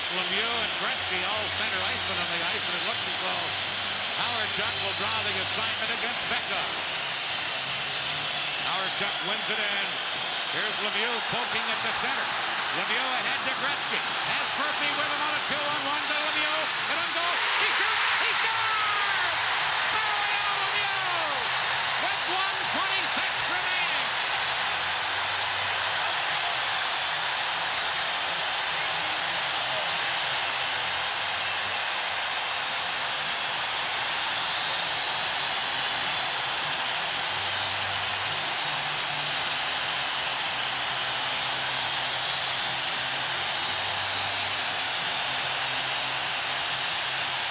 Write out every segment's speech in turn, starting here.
Lemieux and Gretzky all center icemen on the ice, and it looks as though Howard Chuck will draw the assignment against Becca. Howard Chuck wins it in. Here's Lemieux poking at the center. Lemieux ahead to Gretzky. Has Murphy with him on a 2-on-1 to Lemieux. And on goal, he shoots, he scores! Mario Lemieux with 1:26 remaining.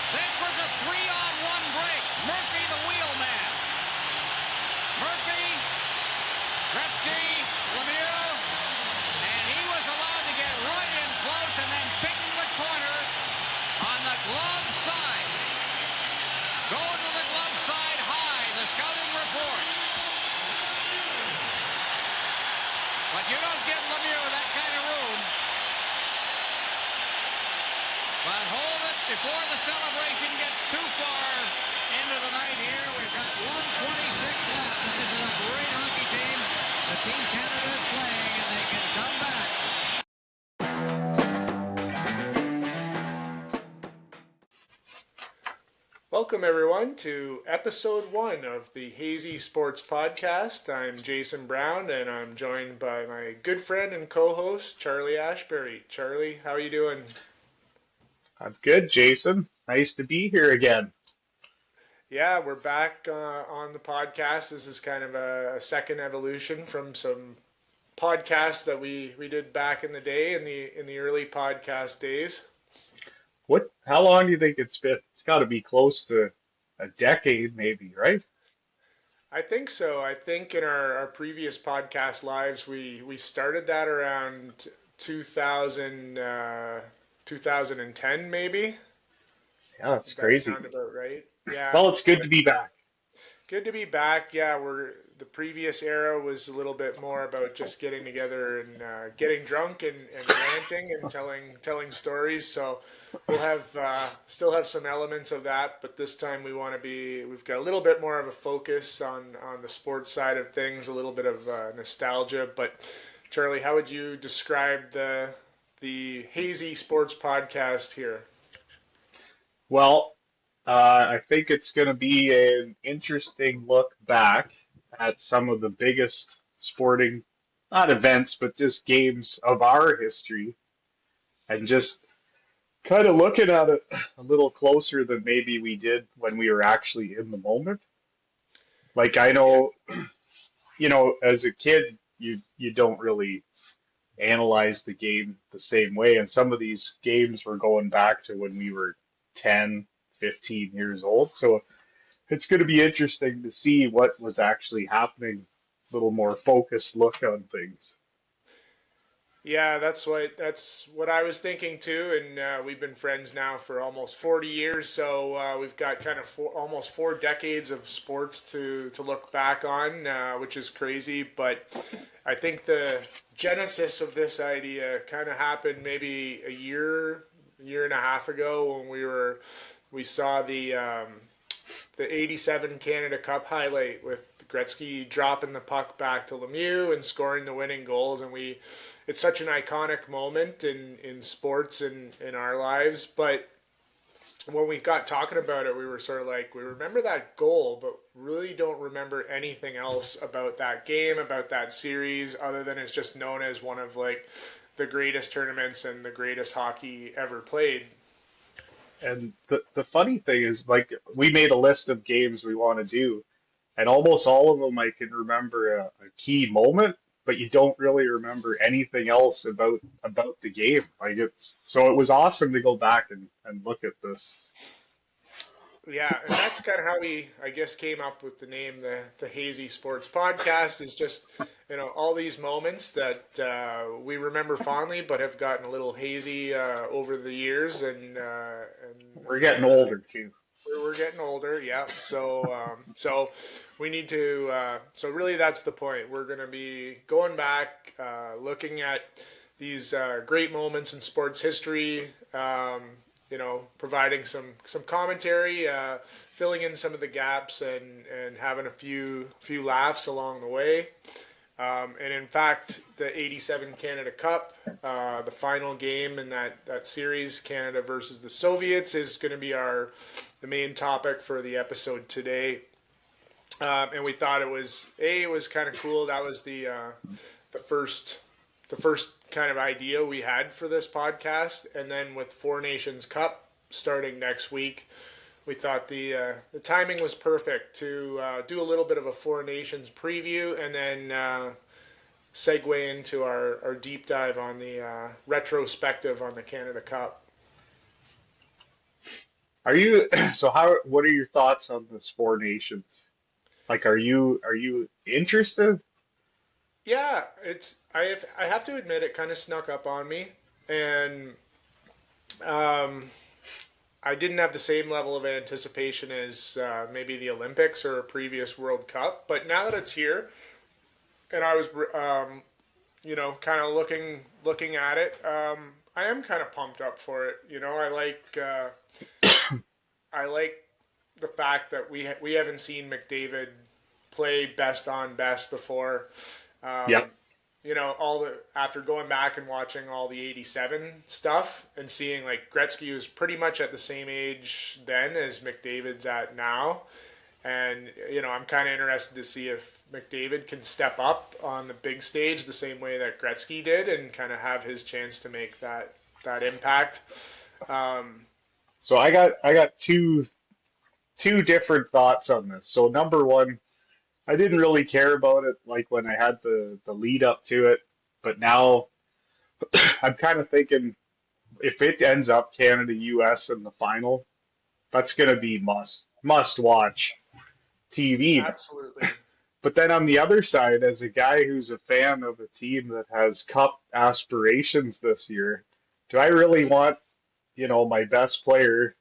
This was a 3-on-1 break. Murphy, the wheelman. Murphy, Gretzky, Lemieux, and he was allowed to get right in close and then picking the corner on the glove side. Go to the glove side high, the scouting report. But you don't give Lemieux that kind of room. But hold it before the celebration gets too far into the night here. We've got 1:26 left, and this is a great hockey team. The Team Canada is playing, and they can come back. Welcome, everyone, to episode 1 of the Hazy Sports Podcast. I'm Jason Brown, and I'm joined by my good friend and co-host, Charlie Ashbury. Charlie, how are you doing? I'm good, Jason. Nice to be here again. Yeah, we're back on the podcast. This is kind of a second evolution from some podcasts that we did back in the day, in the early podcast days. How long do you think it's been? It's got to be close to a decade, maybe, right? I think so. I think in our previous podcast lives, we started that around 2010, maybe. Yeah, that's That crazy. sound about right? Yeah. Well, it's good to be back. Good to be back. Yeah, the previous era was a little bit more about just getting together and getting drunk and ranting and telling stories. So we'll have still have some elements of that, but this time we've got a little bit more of a focus on the sports side of things, a little bit of nostalgia. But Charlie, how would you describe the Hazy Sports Podcast here? Well, I think it's going to be an interesting look back at some of the biggest sporting, not events, but just games of our history, and just kind of looking at it a little closer than maybe we did when we were actually in the moment. Like I Yeah. know, as a kid, you don't really analyze the game the same way, and some of these games were going back to when we were 10, 15 years old. So it's going to be interesting to see what was actually happening, a little more focused look on things. Yeah, that's what I was thinking too, and we've been friends now for almost 40 years, so we've got kind of almost 4 decades of sports to look back on, which is crazy. But I think the genesis of this idea kind of happened maybe a year and a half ago when we saw the '87 Canada Cup highlight with Gretzky dropping the puck back to Lemieux and scoring the winning goals, and it's such an iconic moment in sports and in our lives. But when we got talking about it, we were sort of like, we remember that goal, but really don't remember anything else about that game, about that series, other than it's just known as one of like the greatest tournaments and the greatest hockey ever played. And the funny thing is, like, we made a list of games we want to do, and almost all of them I can remember a key moment, but you don't really remember anything else about the game. Like it was awesome to go back and look at this. Yeah, and that's kind of how we, I guess, came up with the name, the Hazy Sports Podcast. Is just all these moments that we remember fondly, but have gotten a little hazy over the years, and We're getting older too. we're getting older. Yeah, so we need to. So really, that's the point. We're going to be going back, looking at these great moments in sports history. Providing some commentary, filling in some of the gaps, and having a few laughs along the way. And in fact, the '87 Canada Cup, the final game in that series, Canada versus the Soviets, is going to be the main topic for the episode today. And we thought it was kind of cool. That was the first kind of idea we had for this podcast. And then with Four Nations Cup starting next week, we thought the timing was perfect to do a little bit of a Four Nations preview, and then segue into our deep dive on the retrospective on the Canada Cup. What are your thoughts on this Four Nations? Like, are you interested? Yeah, I have to admit it kind of snuck up on me, and I didn't have the same level of anticipation as maybe the Olympics or a previous World Cup. But now that it's here, and I was kind of looking at it, I am kind of pumped up for it. I like the fact that we haven't seen McDavid play best on best before. Yep. After going back and watching all the '87 stuff and seeing like Gretzky was pretty much at the same age then as McDavid's at now, and I'm kind of interested to see if McDavid can step up on the big stage the same way that Gretzky did and kind of have his chance to make that impact. So I got two different thoughts on this. So number one, I didn't really care about it like when I had the lead up to it, but now I'm kind of thinking if it ends up Canada US in the final, that's going to be must watch TV. Absolutely. But then on the other side, as a guy who's a fan of a team that has cup aspirations this year, do I really want, my best player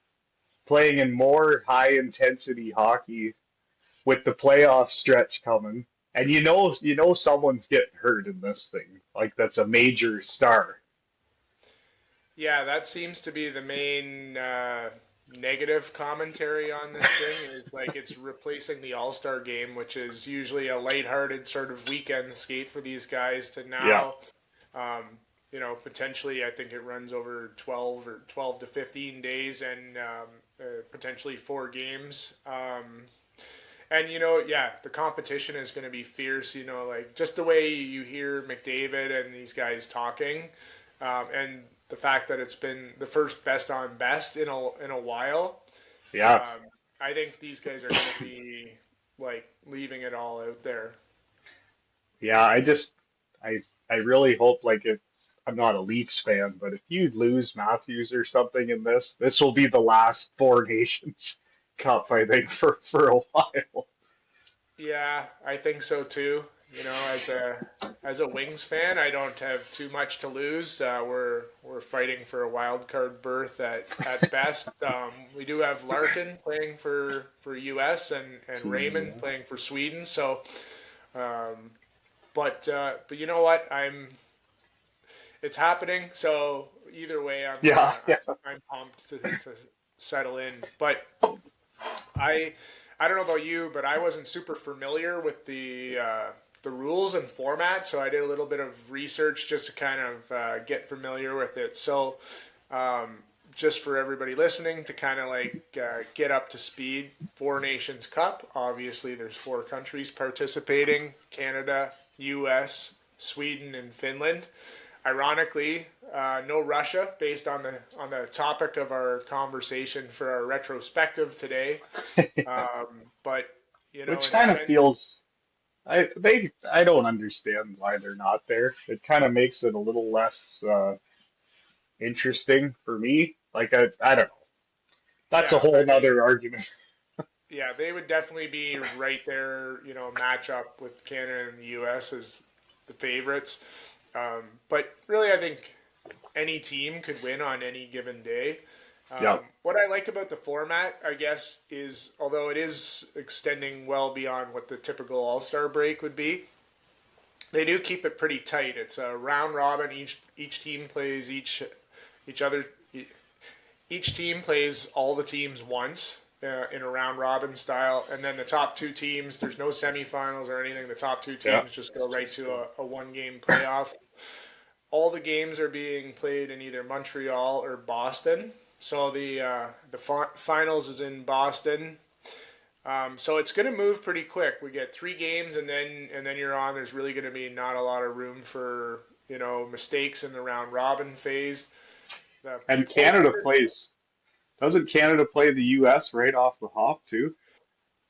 playing in more high intensity hockey with the playoff stretch coming? And someone's getting hurt in this thing. Like, that's a major star. Yeah, that seems to be the main negative commentary on this thing. Is like it's replacing the All-Star game, which is usually a lighthearted sort of weekend skate for these guys, to now, potentially I think it runs over 12 to 15 days and potentially 4 games. And the competition is going to be fierce. Like just the way you hear McDavid and these guys talking, and the fact that it's been the first best on best in a while. Yeah. I think these guys are going to be like leaving it all out there. Yeah, I really hope, like, if I'm not a Leafs fan, but if you lose Matthews or something in this will be the last Four Nations Cup, I think, for a while. Yeah, I think so too. As a Wings fan, I don't have too much to lose. We're fighting for a wild card berth at best. We do have Larkin playing for US and Raymond playing for Sweden. So, but you know what? It's happening. So either way, I'm pumped to settle in. But I don't know about you, but I wasn't super familiar with the rules and format, so I did a little bit of research just to kind of get familiar with it. So just for everybody listening to kind of like get up to speed, Four Nations Cup, obviously there's 4 countries participating: Canada, US, Sweden, and Finland. Ironically, no Russia, based on the topic of our conversation for our retrospective today. But Which kind of feels, I don't understand why they're not there. It kind of makes it a little less interesting for me. Like, I don't know. That's a whole nother argument. Yeah, they would definitely be right there. Match up with Canada and the U.S. as the favorites. But really, I think any team could win on any given day. What I like about the format, I guess, is although it is extending well beyond what the typical All-Star break would be, They do keep it pretty tight. It's a round robin. Each team plays each other. Each team plays all the teams once in a round robin style, and then the top two teams. There's no semifinals or anything. The top two Yeah. teams just go right to a one-game playoff. All the games are being played in either Montreal or Boston. So the finals is in Boston. So it's going to move pretty quick. We get 3 games, and then you're on. There's really going to be not a lot of room for mistakes in the round robin phase. And doesn't Canada play the U.S. right off the hop too?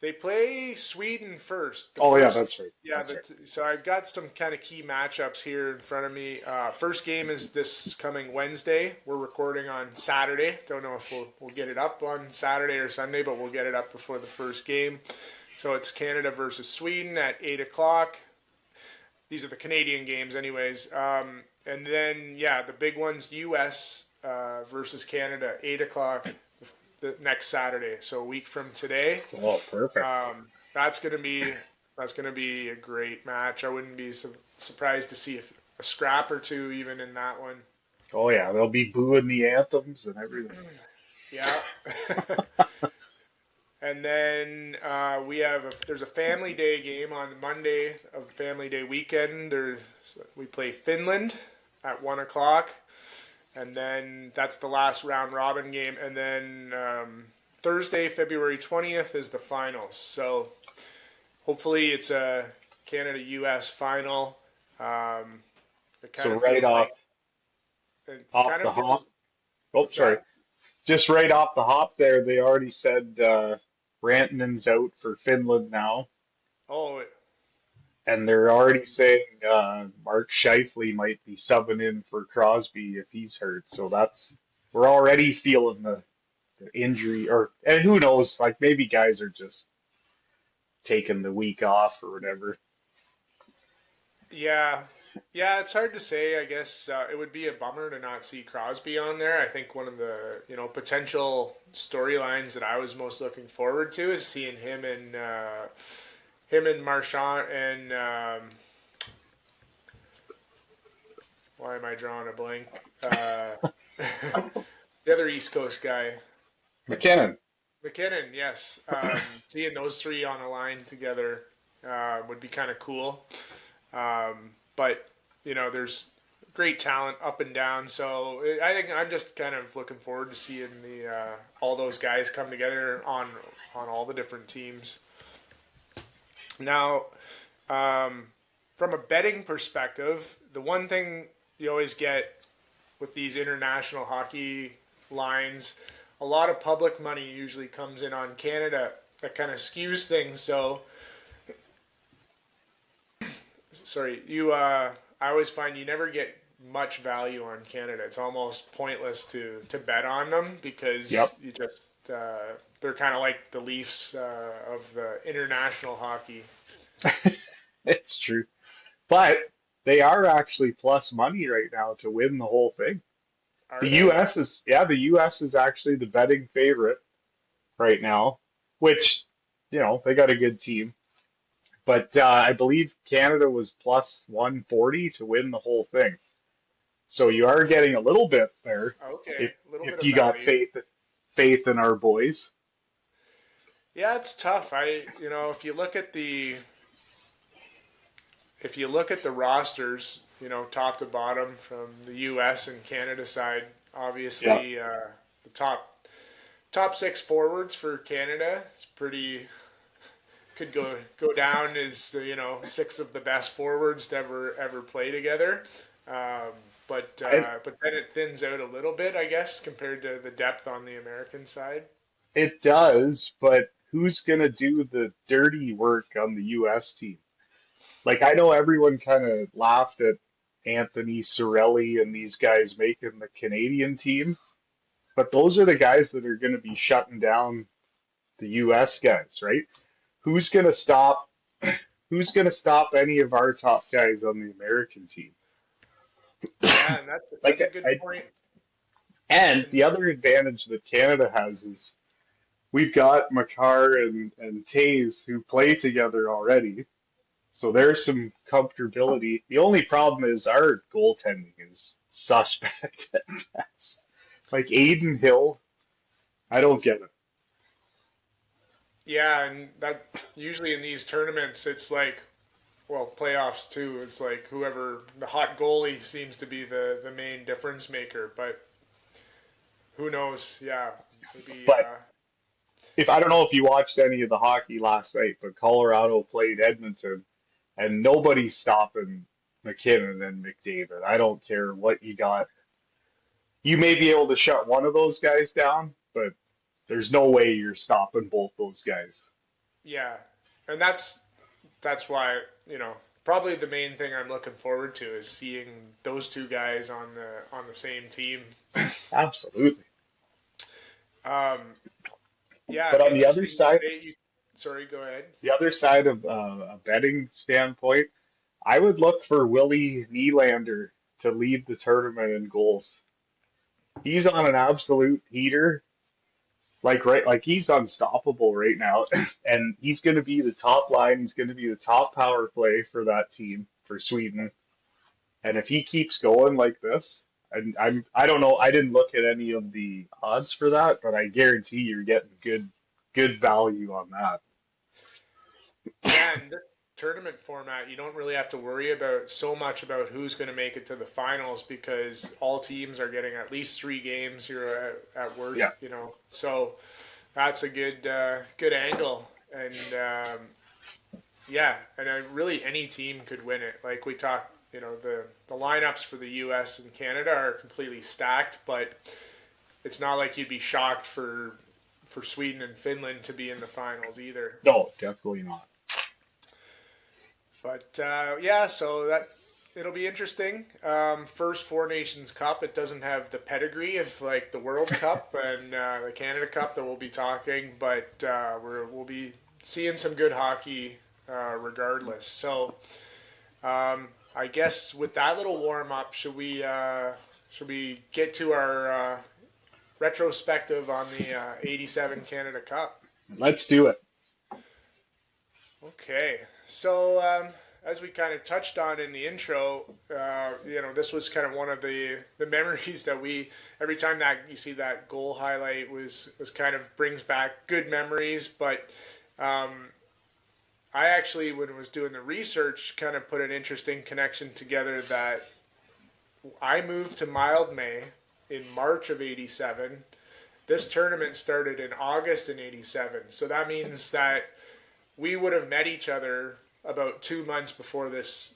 They play Sweden first. Yeah, that's right. Yeah, That's right. So I've got some kind of key matchups here in front of me. First game is this coming Wednesday. We're recording on Saturday. Don't know if we'll get it up on Saturday or Sunday, but we'll get it up before the first game. So it's Canada versus Sweden at 8 o'clock. These are the Canadian games anyways. And then, the big ones, U.S. Versus Canada, 8 o'clock the next Saturday. So a week from today. Oh, perfect. That's gonna be a great match. I wouldn't be surprised to see a scrap or two even in that one. Oh yeah, they'll be booing the anthems and everything. Yeah. And then there's a Family Day game on Monday of Family Day weekend. We play Finland at 1 o'clock. And then that's the last round robin game. And then Thursday, February 20th is the finals. So hopefully it's a Canada-US final. So right off the hop. Oh, sorry. Just right off the hop there, they already said Rantanen's out for Finland now. Oh, and they're already saying Mark Scheifele might be subbing in for Crosby if he's hurt. So we're already feeling the injury, and who knows? Like maybe guys are just taking the week off or whatever. Yeah, it's hard to say. I guess it would be a bummer to not see Crosby on there. I think one of the potential storylines that I was most looking forward to is seeing him and Marchand and why am I drawing a blank? The other East Coast guy, McKinnon, yes. Seeing those three on a line together would be kind of cool. But there's great talent up and down. So I think I'm just kind of looking forward to seeing all those guys come together on all the different teams. Now, from a betting perspective, the one thing you always get with these international hockey lines, a lot of public money usually comes in on Canada. That kind of skews things. So, I always find you never get much value on Canada. It's almost pointless to bet on them because you just they're kind of like the Leafs of the international hockey. It's true, but they are actually plus money right now to win the whole thing. The U.S. is actually the betting favorite right now, which they got a good team. But I believe Canada was plus 140 to win the whole thing. So you are getting a little bit there. Okay, if you got faith in our boys. Yeah, it's tough. If you look at the rosters, top to bottom from the U.S. and Canada side, obviously the top 6 forwards for Canada is pretty. Could go down as 6 of the best forwards to ever play together, but then it thins out a little bit, I guess, compared to the depth on the American side. It does, but who's gonna do the dirty work on the U.S. team? Like I know everyone kind of laughed at Anthony Cirelli and these guys making the Canadian team, but those are the guys that are going to be shutting down the U.S. guys, right? Who's going to stop any of our top guys on the American team? Yeah, and that's a good point. And the other advantage that Canada has is we've got Makar and Taze who play together already. So there's some comfortability. The only problem is our goaltending is suspect at best. Like Aiden Hill, I don't get it. Yeah, and that usually in these tournaments, it's like, well, playoffs too. It's like whoever the hot goalie seems to be the main difference maker. But who knows? Yeah, maybe. But if I don't know if you watched any of the hockey last night, but Colorado played Edmonton, and nobody's stopping McKinnon and McDavid. I don't care what you got. You may be able to shut one of those guys down, but there's no way you're stopping both those guys. Yeah, and that's why probably the main thing I'm looking forward to is seeing those two guys on the same team. Absolutely. Um, yeah, But it'd be on the other interesting. side, Sorry, go ahead. the other side of a betting standpoint, I would look for Willie Nylander to lead the tournament in goals. He's on an absolute heater, like he's unstoppable right now, and he's going to be the top line. He's going to be the top power play for that team for Sweden. And if he keeps going like this, and I don't know, I didn't look at any of the odds for that, but I guarantee you're getting good value on that. Yeah, and this tournament format, you don't really have to worry about so much about who's going to make it to the finals because all teams are getting at least 3 games here at worst. Yeah. So that's a good angle, and yeah, and really any team could win it. Like we talked, the lineups for the U.S. and Canada are completely stacked, but it's not like you'd be shocked for Sweden and Finland to be in the finals either. No, definitely not. But yeah, so that it'll be interesting. First Four Nations Cup. It doesn't have the pedigree of like the World Cup and the Canada Cup that we'll be talking, but we'll be seeing some good hockey regardless. So I guess with that little warm up, should we get to our retrospective on the '87 Canada Cup? Let's do it. Okay, so as we kind of touched on in the intro, this was kind of one of the memories that every time that you see that goal highlight was kind of brings back good memories. But I actually, when I was doing the research, kind of put an interesting connection together that I moved to Mildmay in March of '87. This tournament started in August in '87, so that means that we would have met each other about 2 months before this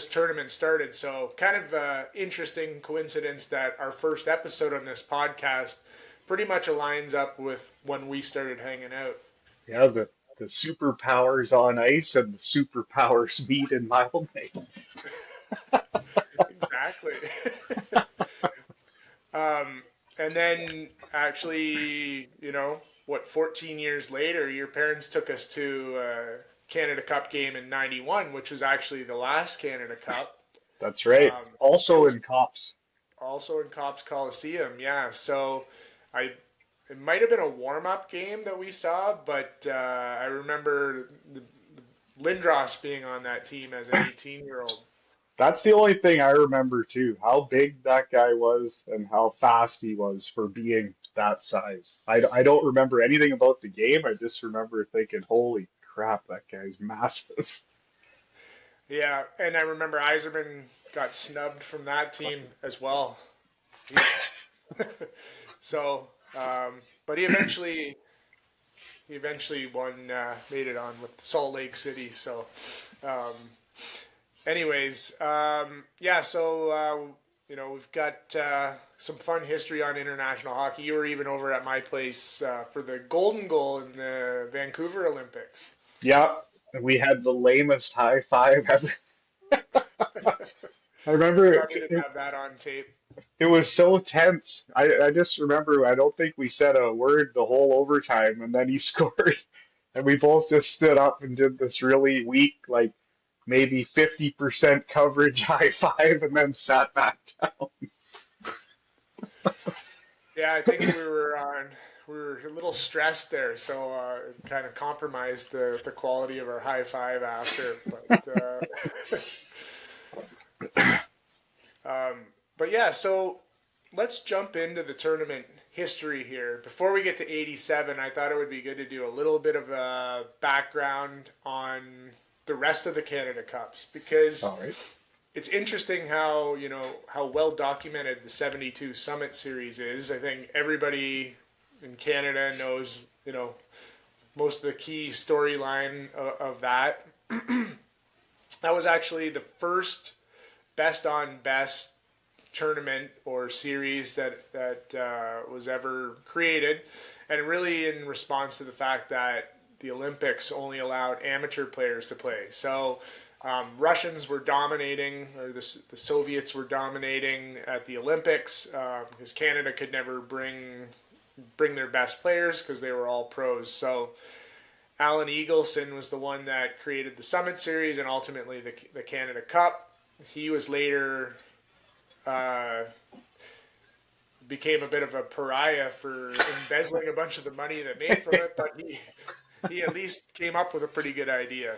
tournament started. So kind of interesting coincidence that our first episode on this podcast pretty much aligns up with when we started hanging out. Yeah, the superpowers on ice and the superpowers meet in Mildmay. Exactly. And then actually, 14 years later, your parents took us to Canada Cup game in '91, which was actually the last Canada Cup. That's right. Also in Cops. Also in Cops Coliseum, yeah. So it might have been a warm-up game that we saw, but I remember Lindros being on that team as an 18-year-old. That's the only thing I remember too, how big that guy was and how fast he was for being that size. I don't remember anything about the game. I just remember thinking, holy crap, that guy's massive. Yeah, and I remember Yzerman got snubbed from that team as well. So, but he eventually won, made it on with Salt Lake City. So, anyways, yeah, so, we've got some fun history on international hockey. You were even over at my place for the golden goal in the Vancouver Olympics. Yeah, we had the lamest high five ever. I remember Probably didn't have that on tape. it was so tense. I just remember, I don't think we said a word the whole overtime, and then he scored. And we both just stood up and did this really weak, like maybe 50% coverage high five, and then sat back down. Yeah, I think we were a little stressed there, so it kind of compromised the quality of our high five after. But yeah, so let's jump into the tournament history here. Before we get to 87, I thought it would be good to do a little bit of a background on the rest of the Canada Cups, because All right. it's interesting how, how well documented the 72 Summit Series is. I think everybody in Canada knows, most of the key storyline of that. That was actually the first best on best tournament or series that was ever created, and really in response to the fact that the Olympics only allowed amateur players to play. So Russians were dominating, or the Soviets were dominating at the Olympics, because Canada could never bring their best players because they were all pros. So Alan Eagleson was the one that created the Summit Series and ultimately the Canada Cup. He was later became a bit of a pariah for embezzling a bunch of the money that made from it, but he at least came up with a pretty good idea.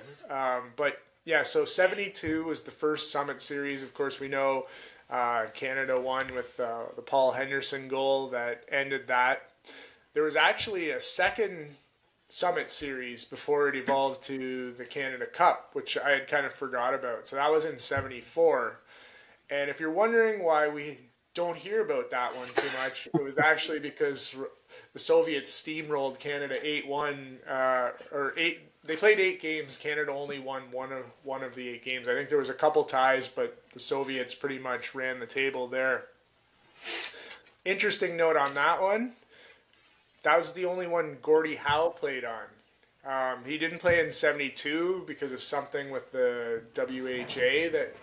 But yeah, so 72 was the first Summit Series. Of course, we know Canada won with the Paul Henderson goal that ended that. There was actually a second Summit Series before it evolved to the Canada Cup, which I had kind of forgot about. So that was in 74. And if you're wondering why we don't hear about that one too much, it was actually because the Soviets steamrolled Canada 8-1, they played 8 games. Canada only won one of the 8 games. I think there was a couple ties, but the Soviets pretty much ran the table there. Interesting note on that one, that was the only one Gordie Howe played on. He didn't play in 72 because of something with the WHA that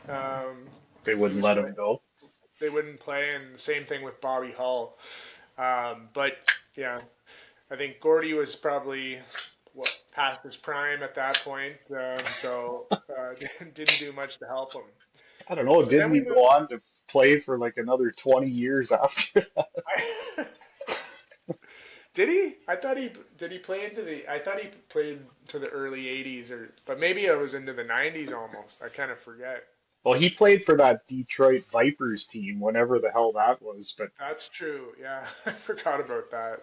They wouldn't let him go. they wouldn't play, and the same thing with Bobby Hull. But yeah, I think Gordie was probably past his prime at that point, so didn't do much to help him. I don't know. So then Didn't he we go moved. on to play for like another 20 years after that? Did he? I thought he did. He play into the. I thought he played to the early '80s, but maybe it was into the '90s almost. I kind of forget. Well, he played for that Detroit Vipers team, whenever the hell that was. But That's true. Yeah, I forgot about that.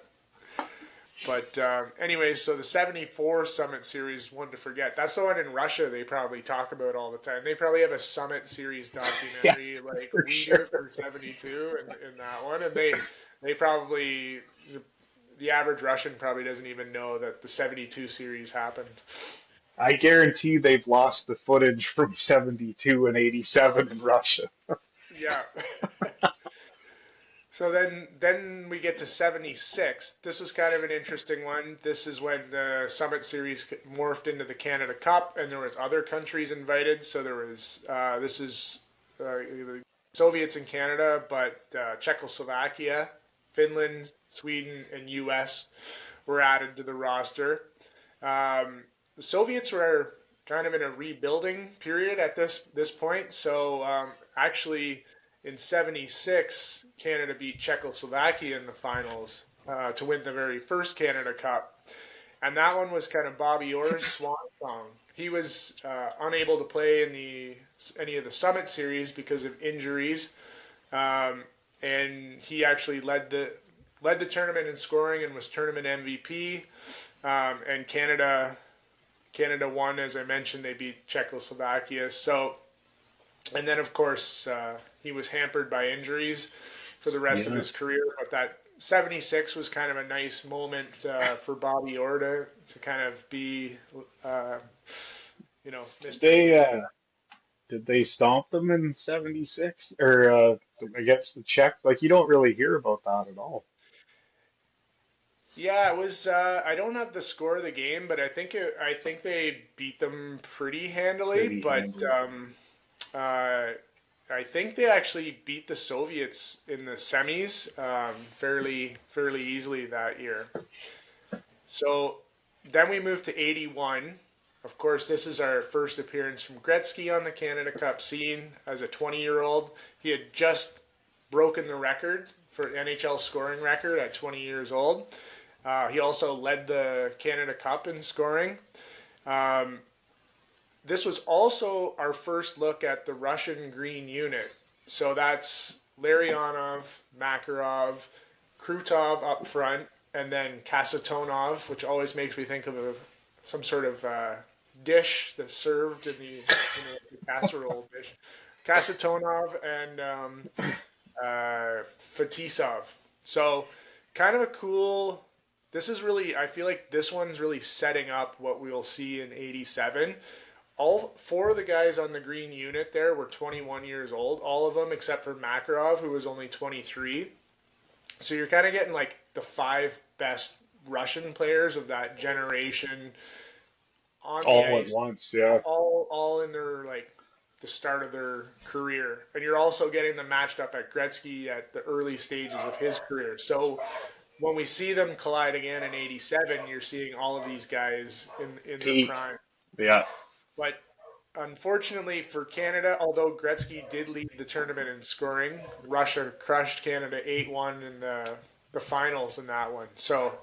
But anyways, so the 74 Summit Series, one to forget. That's the one in Russia they probably talk about all the time. They probably have a Summit Series documentary yes, like for we do sure. for 72 in that one. And they probably, the average Russian probably doesn't even know that the 72 series happened. I guarantee they've lost the footage from 72 and 87 in Russia. Yeah. So then we get to 76. This was kind of an interesting one. This is when the Summit Series morphed into the Canada Cup, and there was other countries invited. So there was this is the Soviets in Canada, but Czechoslovakia, Finland, Sweden, and U.S. were added to the roster. The Soviets were kind of in a rebuilding period at this point. So actually, in '76, Canada beat Czechoslovakia in the finals to win the very first Canada Cup. And that one was kind of Bobby Orr's swan song. He was unable to play in any of the Summit Series because of injuries, and he actually led the tournament in scoring and was tournament MVP. And Canada won, as I mentioned. They beat Czechoslovakia. So, and then of course he was hampered by injuries for the rest of Yeah. his career. But that 76 was kind of a nice moment for Bobby Orr to kind of be, Did Mr. they Canada. did they stomp them in 76 or against the Czechs? Like you don't really hear about that at all. Yeah, it was. I don't have the score of the game, but I think they beat them pretty handily. Pretty But handily. uh, I think they actually beat the Soviets in the semis fairly easily that year. So then we moved to 81. Of course, this is our first appearance from Gretzky on the Canada Cup scene as a 20-year-old. He had just broken the record for NHL scoring record at 20 years old. He also led the Canada Cup in scoring. This was also our first look at the Russian green unit. So that's Larionov, Makarov, Krutov up front, and then Kasatonov, which always makes me think of some sort of dish that's served in the casserole dish. Kasatonov and Fetisov. So kind of a cool. This is really. I feel like this one's really setting up what we'll see in '87. All four of the guys on the green unit there were 21 years old. All of them except for Makarov, who was only 23. So you're kind of getting like the 5 best Russian players of that generation on the All at ice, once, yeah. all in their like the start of their career, and you're also getting them matched up at Gretzky at the early stages of his career. So when we see them collide again in '87, you're seeing all of these guys in their Peak. prime. Yeah. But unfortunately for Canada, although Gretzky did lead the tournament in scoring, Russia crushed Canada 8-1 in the finals in that one. So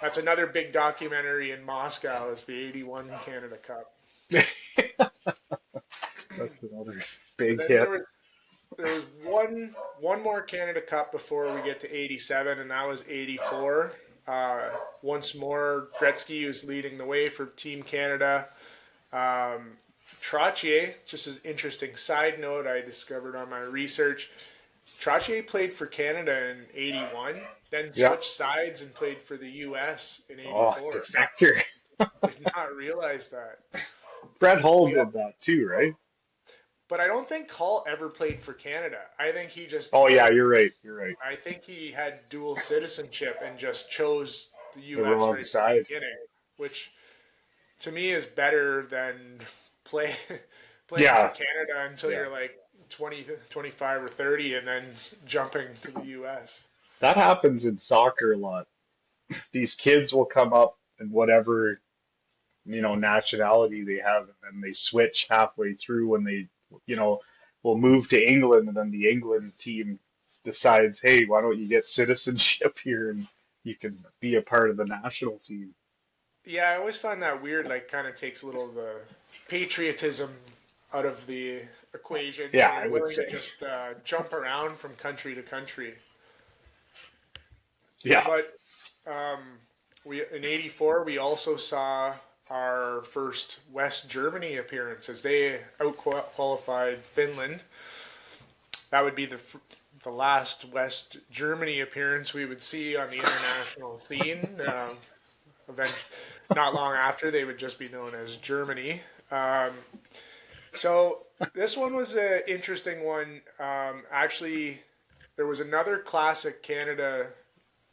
that's another big documentary in Moscow is the '81 Canada Cup. That's another So big then hit. there was one more Canada Cup before we get to '87, and that was '84. Once more, Gretzky was leading the way for Team Canada. Trottier, just an interesting side note I discovered on my research, Trottier played for Canada in '81, then Yeah. switched sides and played for the U.S. in Oh, '84. defector. Did not realize that. Brett Hull Yeah. did that too, right? But I don't think Hall ever played for Canada. I think he just. Oh yeah, you're right. You're right. I think he had dual citizenship and just chose the The U.S. wrong right from side. the beginning, which to me is better than playing Yeah. for Canada until Yeah. you're like 20, 25 or 30 and then jumping to the U.S. That happens in soccer a lot. These kids will come up and whatever, nationality they have, and then they switch halfway through when they, you know, will move to England, and then the England team decides, hey, why don't you get citizenship here and you can be a part of the national team. Yeah, I always find that weird. Like, kind of takes a little of the patriotism out of the equation. Yeah, When I you're would willing say. to just jump around from country to country. Yeah. But we in '84 we also saw our first West Germany appearance as they outqualified Finland. That would be the last West Germany appearance we would see on the international scene. Not long after, they would just be known as Germany. So this one was an interesting one. Actually, there was another classic Canada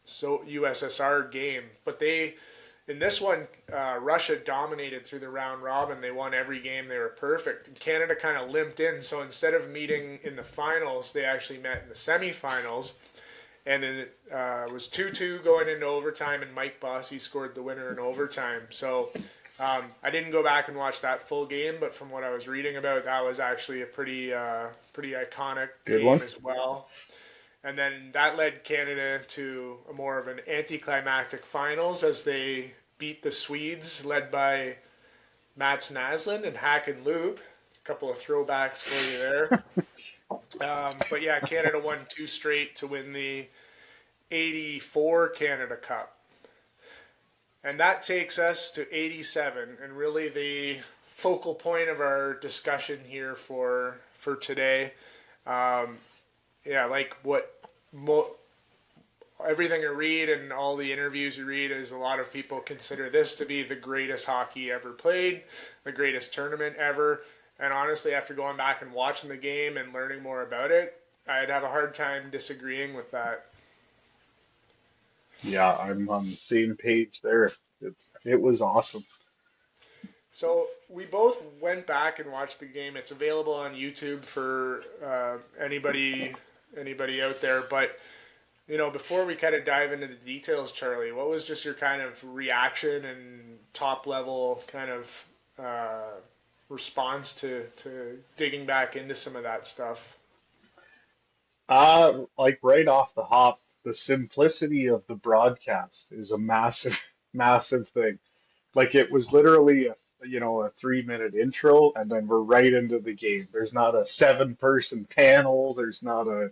USSR game, but in this one, Russia dominated through the round robin. They won every game. They were perfect. And Canada kind of limped in. So instead of meeting in the finals, they actually met in the semifinals. And then it was 2-2 going into overtime, and Mike Bossy scored the winner in overtime. So I didn't go back and watch that full game, but from what I was reading about, that was actually a pretty iconic Good game one. as well. And then that led Canada to a more of an anticlimactic finals as they beat the Swedes, led by Mats Naslund and Hacken Lube. A couple of throwbacks for you there. But yeah, Canada won 2 straight to win the '84 Canada Cup. And that takes us to '87, and really the focal point of our discussion here for today. Yeah, like everything you read and all the interviews you read is a lot of people consider this to be the greatest hockey ever played, the greatest tournament ever. And honestly, after going back and watching the game and learning more about it, I'd have a hard time disagreeing with that. Yeah, I'm on the same page there. It was awesome. So we both went back and watched the game. It's available on YouTube for anybody out there. But before we kind of dive into the details, Charlie, what was just your kind of reaction and top level kind of response to digging back into some of that stuff? Like right off the hop, the simplicity of the broadcast is a massive, massive thing. Like it was literally a 3 minute intro, and then we're right into the game. There's not a 7 person panel. There's not a,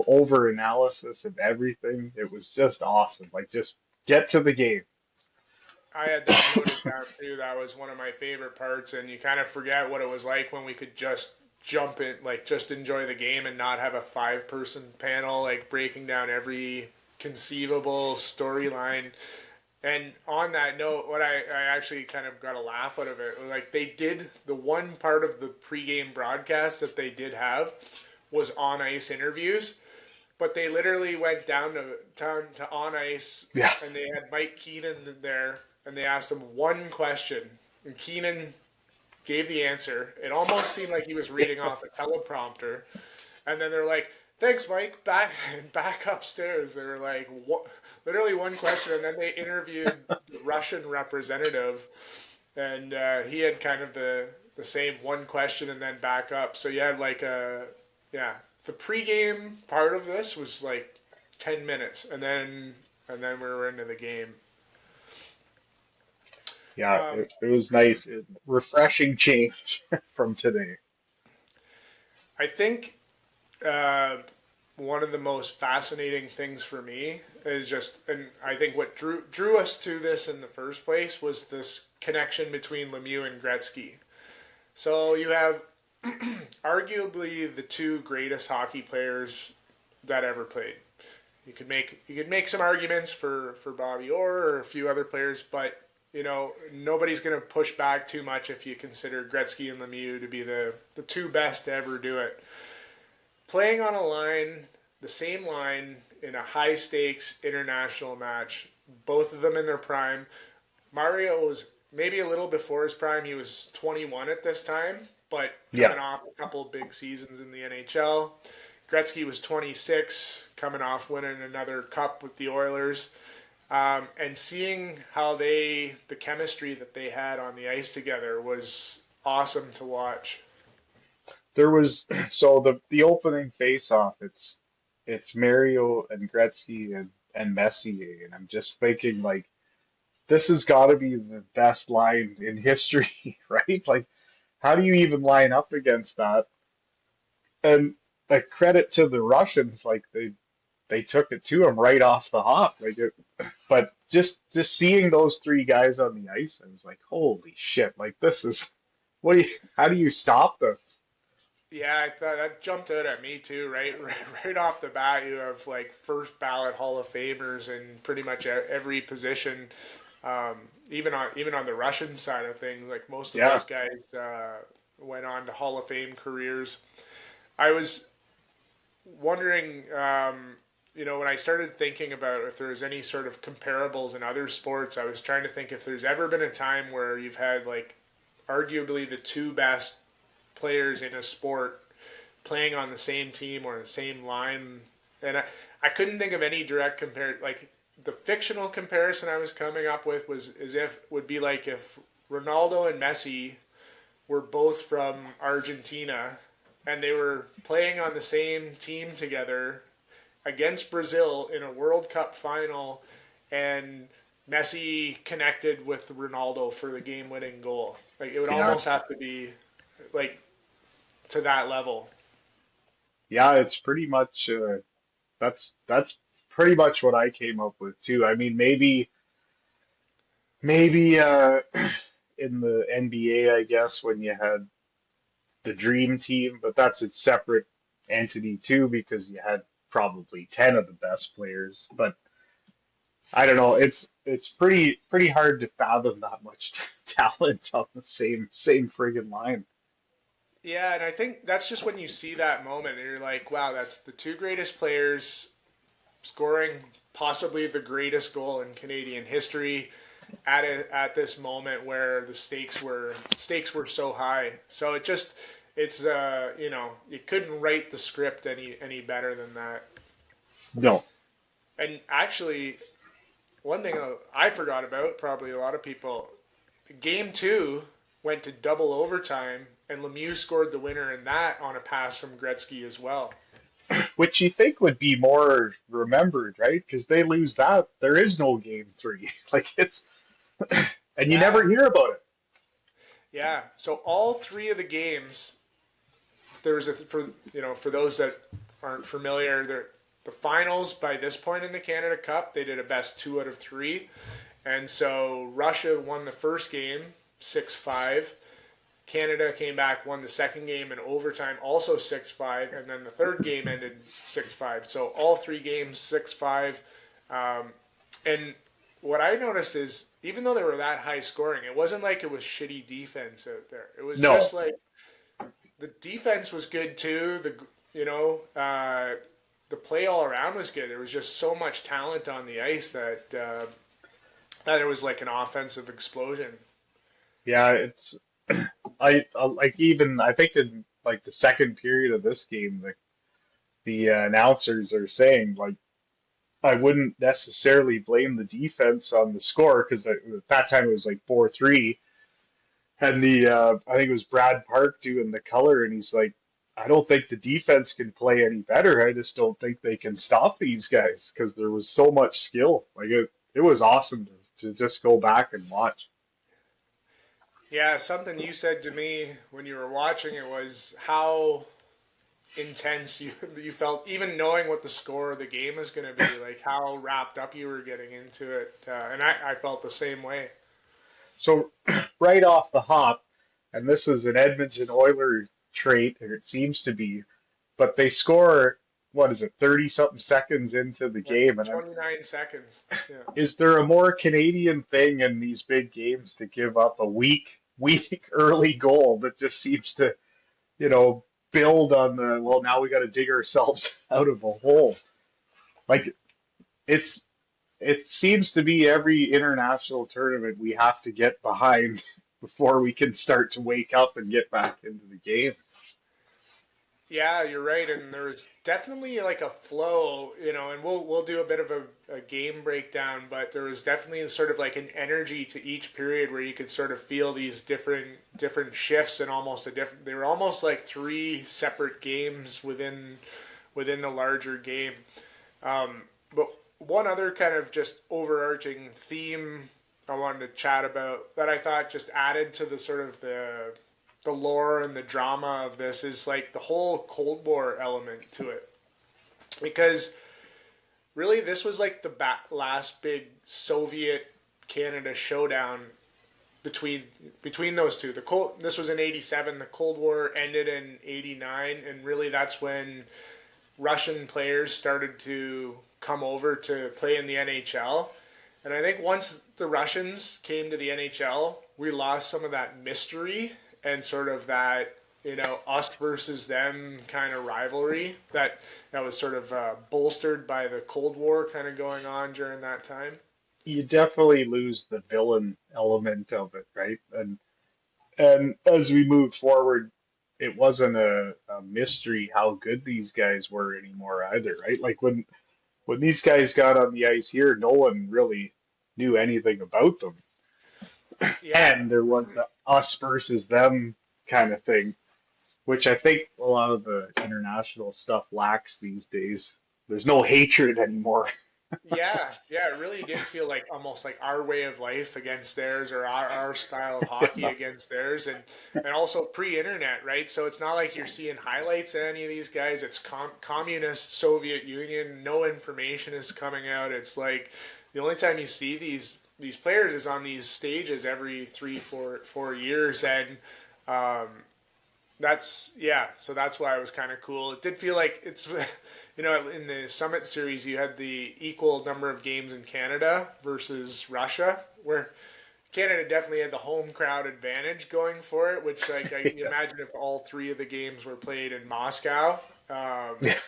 over analysis of everything. It was just awesome. Like just get to the game. I had that noted down too. That was one of my favorite parts, and you kind of forget what it was like when we could just jump in, like just enjoy the game and not have a 5 person panel, like breaking down every conceivable storyline. And on that note, what I actually kind of got a laugh out of it, like they did the one part of the pregame broadcast that they did have was on ice interviews, but they literally went down to on ice, Yeah. and they had Mike Keenan there, and they asked him one question, and Keenan gave the answer. It almost seemed like he was reading off a teleprompter, and then they're like, "Thanks, Mike. Back upstairs." They were like, "What?" Literally one question, and then they interviewed the Russian representative, and he had kind of the same one question and then back up. So you had like yeah, the pregame part of this was like 10 minutes, and then we were into the game. Yeah, Um, it was nice. Refreshing change from today. I think uh, one of the most fascinating things for me is just, and I think what drew us to this in the first place was this connection between Lemieux and Gretzky. So you have arguably the two greatest hockey players that ever played. You could make some arguments for Bobby Orr or a few other players, but nobody's going to push back too much if you consider Gretzky and Lemieux to be the two best to ever do it. Playing on a line, the same line in a high stakes international match, both of them in their prime. Mario was maybe a little before his prime. He was 21 at this time, but Yeah. coming off a couple of big seasons in the NHL. Gretzky was 26, coming off winning another cup with the Oilers. And seeing how the chemistry that they had on the ice together was awesome to watch. There was so the opening face-off. It's Mario and Gretzky and Messier, and I'm just thinking like this has got to be the best line in history, right? Like, how do you even line up against that? And like credit to the Russians, like they took it to him right off the hop, but just seeing those three guys on the ice, I was like, holy shit! Like this is how do you stop this? Yeah, I thought that jumped out at me too. Right, right off the bat, you have like first ballot Hall of Famers in pretty much every position. Um, even on the Russian side of things, like most of Yeah. those guys went on to Hall of Fame careers. I was wondering, when I started thinking about if there's any sort of comparables in other sports, I was trying to think if there's ever been a time where you've had like arguably the two best players in a sport playing on the same team or the same line. And I couldn't think of any direct compare. Like the fictional comparison I was coming up with would be like if Ronaldo and Messi were both from Argentina and they were playing on the same team together against Brazil in a World Cup final, and Messi connected with Ronaldo for the game-winning goal. Like it would Yeah. almost have to be like to that level. Yeah, it's pretty much that's pretty much what I came up with too. I mean, maybe in the NBA, I guess when you had the dream team, but that's a separate entity too because you had probably 10 of the best players. But I don't know, it's pretty hard to fathom that much talent on the same friggin' line. Yeah, and I think that's just when you see that moment and you're like, wow, that's the two greatest players scoring possibly the greatest goal in Canadian history at this moment where the stakes were so high. So it's you couldn't write the script any better than that. No. And actually, one thing I forgot about, probably a lot of people, game two went to double overtime, and Lemieux scored the winner in that on a pass from Gretzky as well. which you think would be more remembered, right? Because they lose that, there is no game three. Like it's, and you Yeah, never hear about it. yeah. So all three of the games, there was for those that aren't familiar, the finals by this point in the Canada Cup, they did a best 2 out of 3, and so Russia won the first game 6-5. Canada came back, won the second game in overtime, also 6-5, and then the third game ended 6-5. So all three games 6-5. And what I noticed is, even though they were that high scoring, it wasn't like it was shitty defense out there. It was No. just like the defense was good too. The play all around was good. There was just so much talent on the ice that it was like an offensive explosion. Yeah, it's I like even I think in like the second period of this game, the announcers are saying like I wouldn't necessarily blame the defense on the score because at that time it was like 4-3, and the I think it was Brad Park doing the color, and he's like, I don't think the defense can play any better. I just don't think they can stop these guys because there was so much skill. Like it was awesome to just go back and watch. Yeah, something you said to me when you were watching it was how intense you felt, even knowing what the score of the game is going to be, like how wrapped up you were getting into it, and I felt the same way. So right off the hop, and this is an Edmonton Oiler trait, or it seems to be, but they score, what is it, 30 something seconds into the Like game, and 29 seconds. Yeah. is there a more Canadian thing in these big games to give up a weak early goal that just seems to, you know, build on the, well, now we got to dig ourselves out of a hole. Like it's it seems to be every international tournament we have to get behind before we can start to wake up and get back into the game. Yeah, you're right, and there's definitely like a flow, and we'll do a bit of a game breakdown, but there was definitely sort of like an energy to each period where you could sort of feel these different shifts and almost a different. They were almost like three separate games within the larger game. But one other kind of just overarching theme I wanted to chat about that I thought just added to the sort of the lore and the drama of this is like the whole Cold War element to it, because really this was like the last big Soviet Canada showdown between those two. This was in '87. The Cold War ended in '89, and really that's when Russian players started to come over to play in the NHL. And I think once the Russians came to the NHL, we lost some of that mystery and sort of that, us versus them kind of rivalry that was sort of bolstered by the Cold War kind of going on during that time. You definitely lose the villain element of it, right? And as we moved forward, it wasn't a mystery how good these guys were anymore either, right? Like when these guys got on the ice here, no one really knew anything about them. Yeah, And there was the us versus them kind of thing, which I think a lot of the international stuff lacks these days. There's no hatred anymore. yeah, it really did feel like almost like our way of life against theirs, or our style of hockey against theirs, and also pre-internet, right? So it's not like you're seeing highlights of any of these guys. It's communist Soviet Union. No information is coming out. It's like the only time you see these players is on these stages every 3 4 4 years, and um, so that's why it was kind of cool. It did feel like it's in the Summit Series you had the equal number of games in Canada versus Russia, where Canada definitely had the home crowd advantage going for it, which like I Yeah. imagine if all three of the games were played in Moscow, Yeah.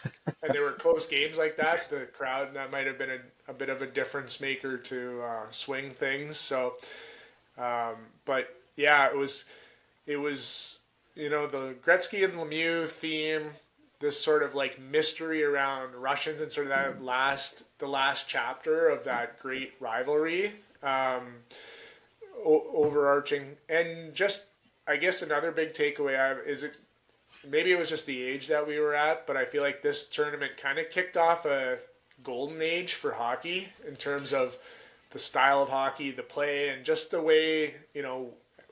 and they were close games like that, the crowd, that might have been a bit of a difference maker to swing things. So, but yeah, it was the Gretzky and Lemieux theme, this sort of like mystery around Russians and sort of the last chapter of that great rivalry, overarching, and just I guess another big takeaway I have is maybe it was just the age that we were at, but I feel like this tournament kind of kicked off a golden age for hockey in terms of the style of hockey, the play, and just the way,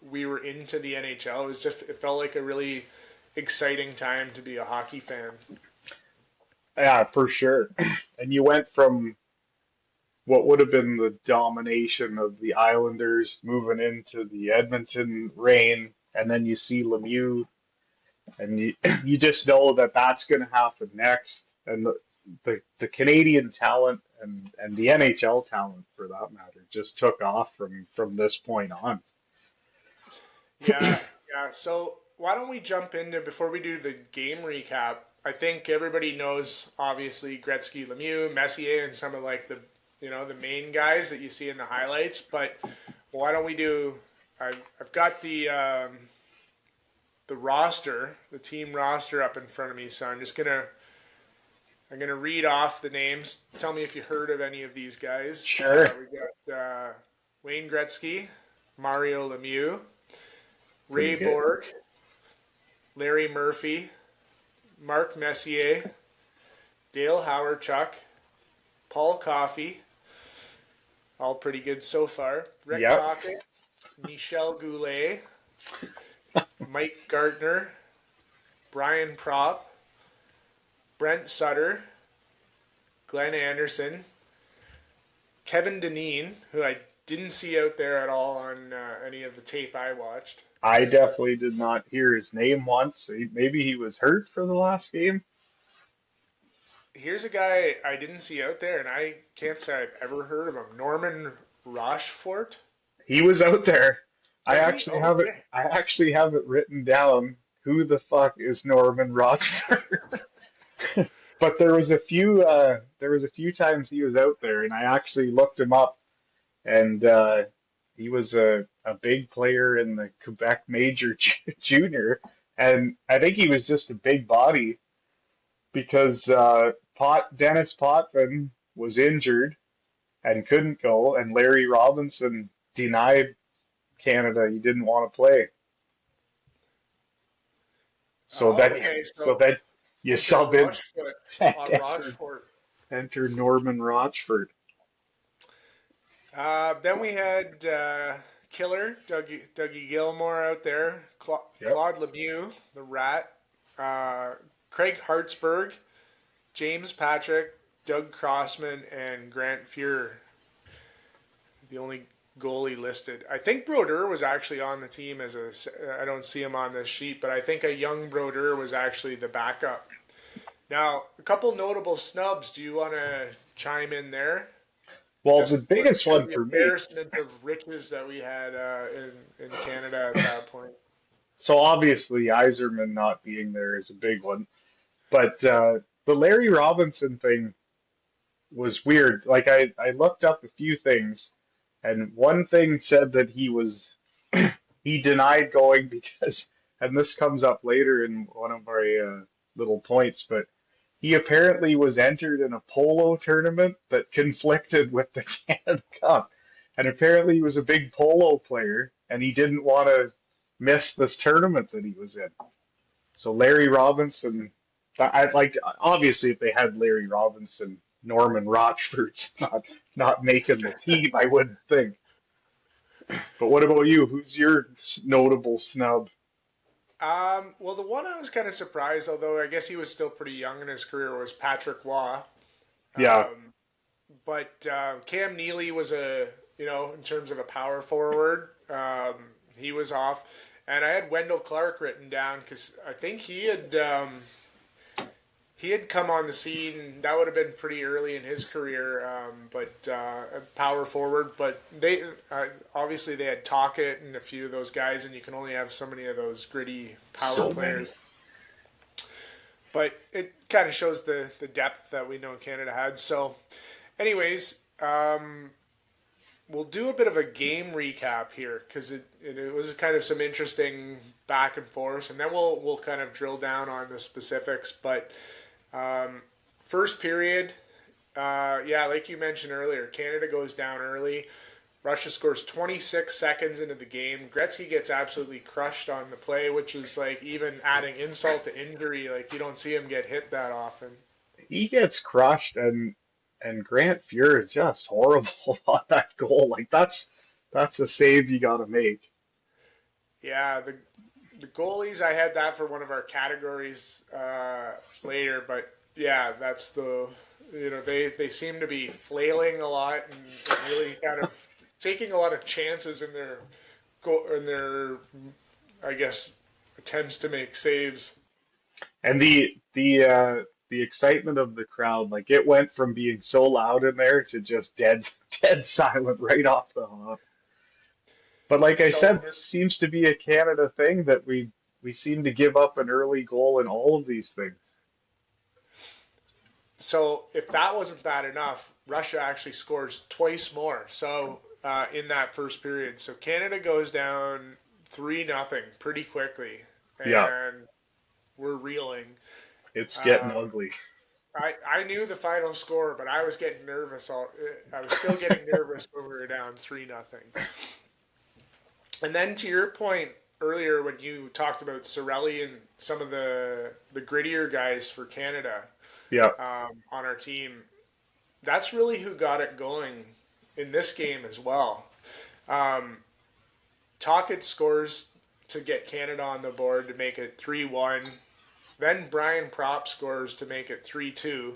we were into the NHL. It felt like a really exciting time to be a hockey fan. Yeah, for sure. And you went from what would have been the domination of the Islanders moving into the Edmonton reign, and then you see Lemieux, and you just know that that's going to happen next. And the Canadian talent and the NHL talent, for that matter, just took off from this point on. Yeah, yeah. So why don't we jump into, before we do the game recap? I think everybody knows, obviously, Gretzky, Lemieux, Messier, and some of like the main guys that you see in the highlights. But why don't we do? I've got the roster, the team roster up in front of me, so I'm gonna read off the names. Tell me if you heard of any of these guys. Sure. We got Wayne Gretzky, Mario Lemieux, Pretty Ray good. Borg, Larry Murphy, Mark Messier, Dale Hawerchuk, Paul Coffey, all pretty good so far. Rick Yep. Tocchet, Michel Goulet, Mike Gartner, Brian Propp, Brent Sutter, Glenn Anderson, Kevin Dineen, who I didn't see out there at all on any of the tape I watched. I definitely did not hear his name once. Maybe he was hurt for the last game. Here's a guy I didn't see out there, and I can't say I've ever heard of him. Norman Rochefort. He was out there. I Was he? actually Oh, have it. okay. I actually have it written down. Who the fuck is Norman Rochford? But there was a few times he was out there, and I actually looked him up, and he was a big player in the Quebec Major Junior, and I think he was just a big body because Dennis Potvin was injured and couldn't go, and Larry Robinson denied Canada he didn't want to play. So Oh, then, okay. so So then you enter sub in Rochefort. enter, Rochefort. enter Norman Rochford. Then we had Killer, Dougie Gilmore out there, Yep. Claude Lemieux, the Rat, Craig Hartsburg, James Patrick, Doug Crossman, and Grant Fuhrer, the only goalie listed. I think Brodeur was actually on the team I don't see him on this sheet, but I think a young Brodeur was actually the backup. Now, a couple notable snubs. Do you want to chime in there? Well, the Just to biggest show one the for me. embarrassment of riches that we had in Canada at that point. So obviously, Iserman not being there is a big one. But the Larry Robinson thing was weird. Like I looked up a few things, and one thing said that he denied going because, and this comes up later in one of our little points, but he apparently was entered in a polo tournament that conflicted with the Canada Cup, and apparently he was a big polo player, and he didn't want to miss this tournament that he was in. So Larry Robinson, I like obviously if they had Larry Robinson, Norman Rochford's not making the team, I wouldn't think. But what about you? Who's your notable snub? Well, the one I was kind of surprised, although I guess he was still pretty young in his career, was Patrick Waugh. Yeah, But Cam Neely was in terms of a power forward, he was off. And I had Wendell Clark written down because I think he had come on the scene. That would have been pretty early in his career, but a power forward. But they obviously they had Tocchet and a few of those guys, and you can only have so many of those gritty power so players. many. But it kind of shows the depth that we know Canada had. So, anyways, we'll do a bit of a game recap here because it was kind of some interesting back and forth, and then we'll kind of drill down on the specifics. But first period, yeah, like you mentioned earlier, Canada goes down early. Russia scores 26 seconds into the game. Gretzky gets absolutely crushed on the play, which is like even adding insult to injury. Like you don't see him get hit that often. He gets crushed, and Grant Fuhr is just horrible on that goal. Like that's a save you got to make. Yeah, the goalies, I had that for one of our categories later, but yeah, that's they seem to be flailing a lot and really kind of taking a lot of chances in their I guess attempts to make saves. And the excitement of the crowd, like it went from being so loud in there to just dead silent right off the hop. But like I So said, this seems to be a Canada thing that we seem to give up an early goal in all of these things. So if that wasn't bad enough, Russia actually scores twice more. So in that first period, so Canada goes down 3-0 pretty quickly, Yeah, and we're reeling. it's getting Um, ugly. I knew the final score, but I was getting nervous. I was still getting nervous when we were down 3-0. And then to your point earlier, when you talked about Sorelli and some of the grittier guys for Canada Yeah, on our team, that's really who got it going in this game as well. Um, Tocchet scores to get Canada on the board to make it 3-1. Then Brian Propp scores to make it 3-2.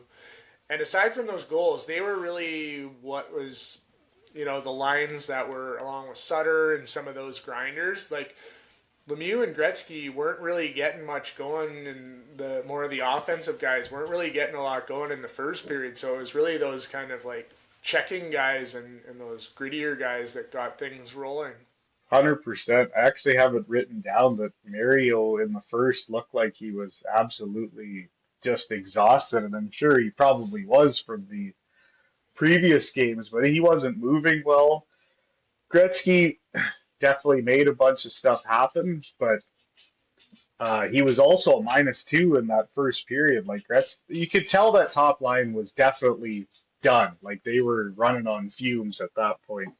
And aside from those goals, they were really what was, the lines that were along with Sutter and some of those grinders. Like Lemieux and Gretzky weren't really getting much going, and the more of the offensive guys weren't really getting a lot going in the first period. So it was really those kind of like checking guys and those grittier guys that got things rolling. 100%. I actually have it written down that Mario in the first looked like he was absolutely just exhausted, and I'm sure he probably was from the previous games, but he wasn't moving well. Gretzky definitely made a bunch of stuff happen, but he was also a -2 in that first period. Like you could tell that top line was definitely done. Like they were running on fumes at that point,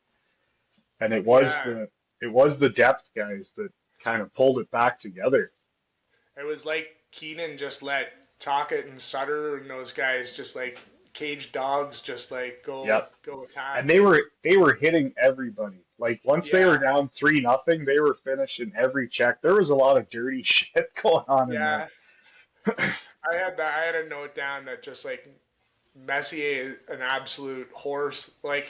and Yeah, it was the depth guys that kind of pulled it back together. it was like Keenan just let Tocchet and Sutter and those guys just like cage dogs just like Yep. go And attack. they were hitting everybody. Like once they were Yeah, down 3-0, they were finishing every check. There was a lot of dirty shit going on in there. yeah. I had that. I had a note down that just like Messier is an absolute horse. Like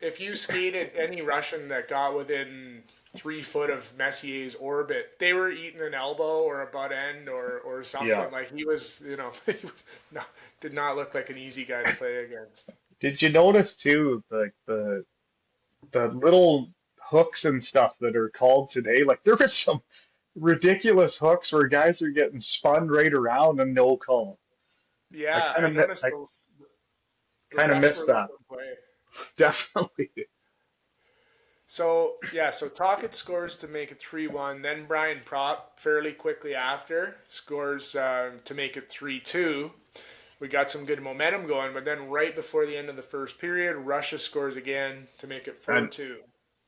if you skated any Russian that got within 3 foot of Messier's orbit, they were eating an elbow or a butt end or Yeah. something. Like he was, he was not, did not look like an easy guy to play against. Did you notice too, like the little hooks and stuff that are called today? Like there was some ridiculous hooks where guys are getting spun right around and no call. I Yeah, kind I of mi- noticed I the kind of refs were missed letting that. them play. Definitely. So yeah, so Tocchet scores to make it 3-1. Then Brian Propp fairly quickly after scores to make it 3-2. We got some good momentum going, but then right before the end of the first period, Russia scores again to make it And 4-2.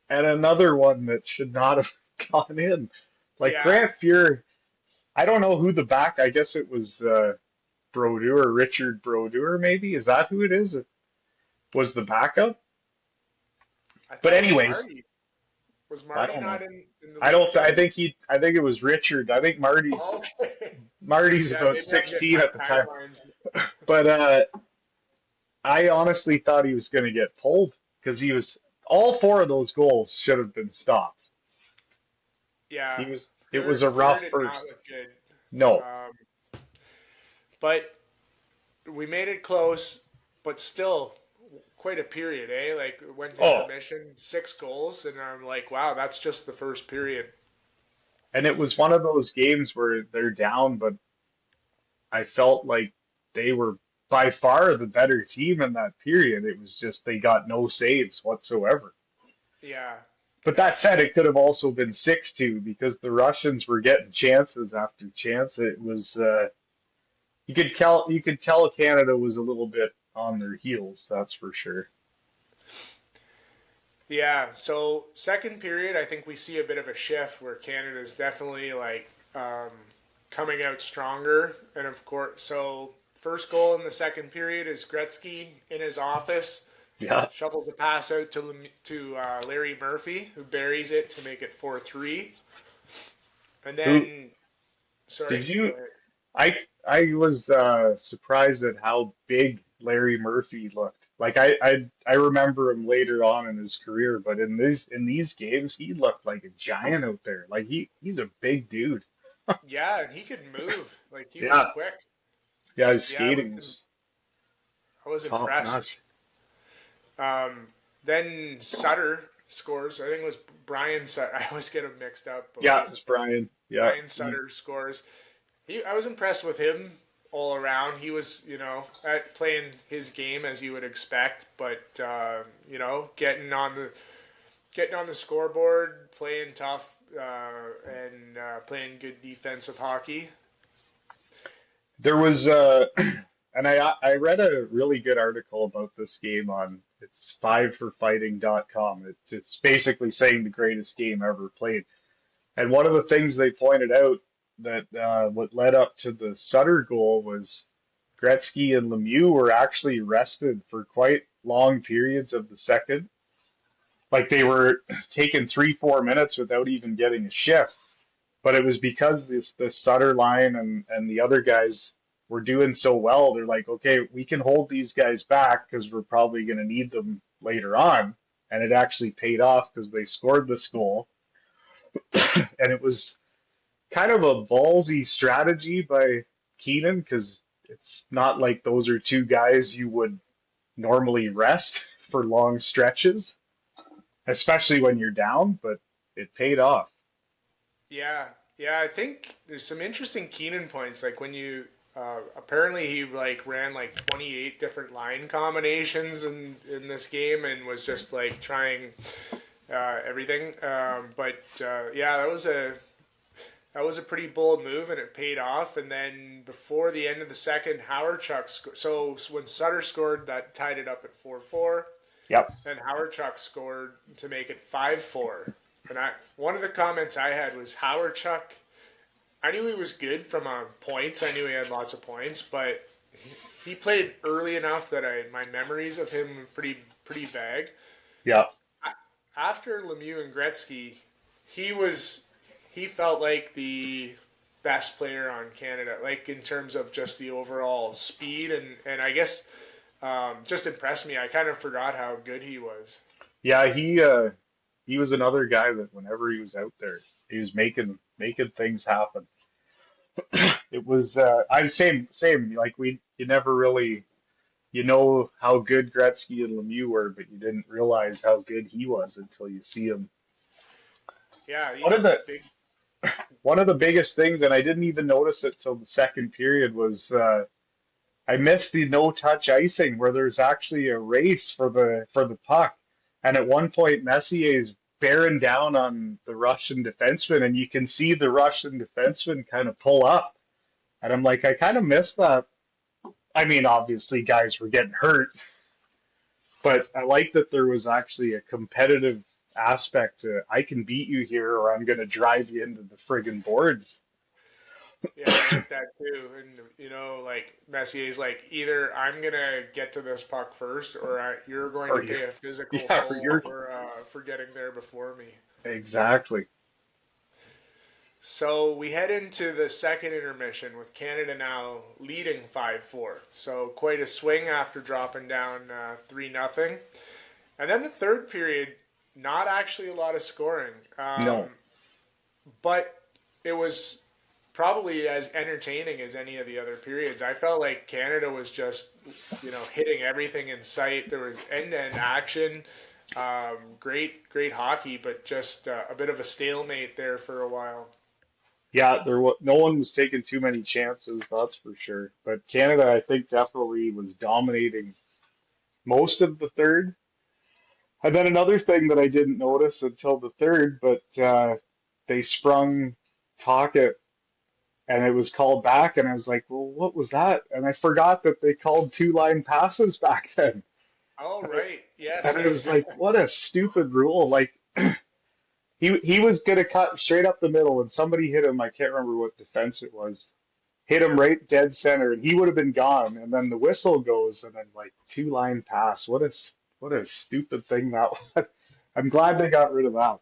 and another one that should not have gone in. Like Yeah, Grant Fuhr, I don't know who the back. I guess it was Brodeur, Richard Brodeur, maybe. Is that who it is? Or was the backup? I But thought it was anyways, Marty. Was I Marty don't not know. in the I league don't. I then? think he. I think it was Richard. I think Okay. Marty's Yeah, about maybe I'm getting 16 my at the time. timelines. But I honestly thought he was going to get pulled because he was. All four of those goals should have been stopped. Yeah, He was. It was a Fuhr rough did not first. look good. No, Um, but we made it close, but still quite a period, eh? Like it went to oh, intermission, 6 goals, and I'm like, wow, that's just the first period. and it was one of those games where they're down, but I felt like they were by far the better team in that period. It was just they got no saves whatsoever. Yeah, But that said, it could have also been 6-2 because the Russians were getting chances after chance. It was you could tell Canada was a little bit on their heels, that's for sure. Yeah, so second period, I think we see a bit of a shift where Canada's definitely like coming out stronger. And of course, so first goal in the second period is Gretzky in his office, Yeah. shovels a pass out to Larry Murphy, who buries it to make it 4-3. And Who then, sorry, did go you? ahead. I was surprised at how big Larry Murphy looked. Like I remember him later on in his career, but in these games he looked like a giant out there. Like he's a big dude. Yeah, and he could move. Like he was Yeah. quick. Yeah, his Yeah, skating was I was top impressed. notch. Then Sutter scores. I think it was Brian Sutter. I always get him mixed up. But Yeah, it's Brian. Yeah. Brian Sutter scores. I was impressed with him all around. He was, playing his game as you would expect, but getting on the scoreboard, playing tough, and playing good defensive hockey. There was and I read a really good article about this game on it's 5forfighting.com. It's basically saying the greatest game ever played. And one of the things they pointed out that what led up to the Sutter goal was Gretzky and Lemieux were actually rested for quite long periods of the second. Like they were taking 3, 4 minutes without even getting a shift. But it was because this Sutter line and the other guys were doing so well. They're like, okay, we can hold these guys back because we're probably going to need them later on. And it actually paid off because they scored this goal. And it was kind of a ballsy strategy by Keenan because it's not like those are two guys you would normally rest for long stretches, especially when you're down, but it paid off. Yeah, yeah. I think there's some interesting Keenan points. Like when apparently he like ran like 28 different line combinations in this game and was just like trying everything. But yeah, that was a pretty bold move, and it paid off. And then before the end of the second, Howard Chuck. So when Sutter scored, that tied it up at 4-4. Yep. Then Howard Chuck scored to make it 5-4. And one of the comments I had was Howard Chuck. I knew he was good from points. I knew he had lots of points, but he played early enough that my memories of him were pretty vague. Yep. After Lemieux and Gretzky, he felt like the best player on Canada, like in terms of just the overall speed and I guess just impressed me. I kind of forgot how good he was. Yeah, he was another guy that whenever he was out there, he was making things happen. It was I same like we you never really you know how good Gretzky and Lemieux were, but you didn't realize how good he was until you see him. Yeah, One he's of a the big. one of the biggest things, and I didn't even notice it till the second period, was I missed the no touch icing where there's actually a race for the puck. And at one point Messier's bearing down on the Russian defenseman and you can see the Russian defenseman kind of pull up. And I'm like, I kind of missed that. I mean, obviously guys were getting hurt, but I like that there was actually a competitive aspect to I can beat you here or I'm going to drive you into the friggin' boards. Yeah, I like that too. And like Messier's like either I'm gonna get to this puck first, or you're going to Or you pay a physical yeah, or toll you're for getting there before me. exactly. So we head into the second intermission with Canada now leading 5-4. So quite a swing after dropping down 3-0. And then the third period, not actually a lot of scoring, No. but it was probably as entertaining as any of the other periods. I felt like Canada was just, hitting everything in sight. There was end-to-end action, great hockey, but just a bit of a stalemate there for a while. Yeah, no one was taking too many chances, that's for sure. But Canada, I think, definitely was dominating most of the third. And then another thing that I didn't notice until the third, but they sprung Tocchet and it was called back, and I was like, well, what was that? And I forgot that they called two line passes back then. Oh, right. Yes. And it was like, what a stupid rule. Like he was gonna cut straight up the middle and somebody hit him, I can't remember what defense it was. Hit him right dead center and he would have been gone. And then the whistle goes and then like 2 line pass. What a stupid thing that was. I'm glad they got rid of that.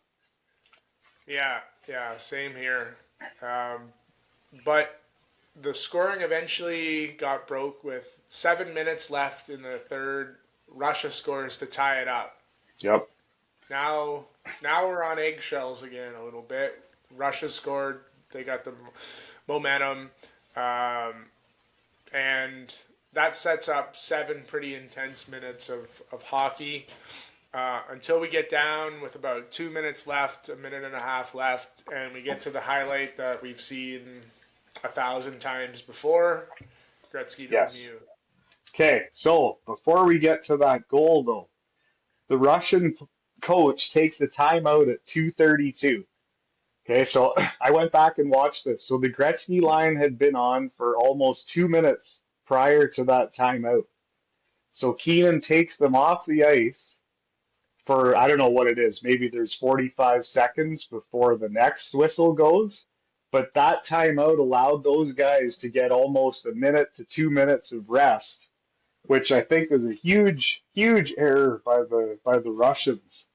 Yeah, yeah, same here. But the scoring eventually got broke with 7 minutes left in the third. Russia scores to tie it up. Yep. Now, now we're on eggshells again a little bit. Russia scored. They got the momentum, and that sets up 7 pretty intense minutes of hockey until we get down with about 2 minutes left, a minute and a half left, and we get to the highlight that we've seen 1,000 times before. Gretzky to Yes. Lemieux. Okay, so before we get to that goal though, the Russian coach takes the timeout at 2:32. Okay, so I went back and watched this. So the Gretzky line had been on for almost 2 minutes prior to that timeout. So Keenan takes them off the ice for, I don't know what it is, maybe there's 45 seconds before the next whistle goes. But that timeout allowed those guys to get almost a minute to 2 minutes of rest, which I think is a huge, huge error by the Russians.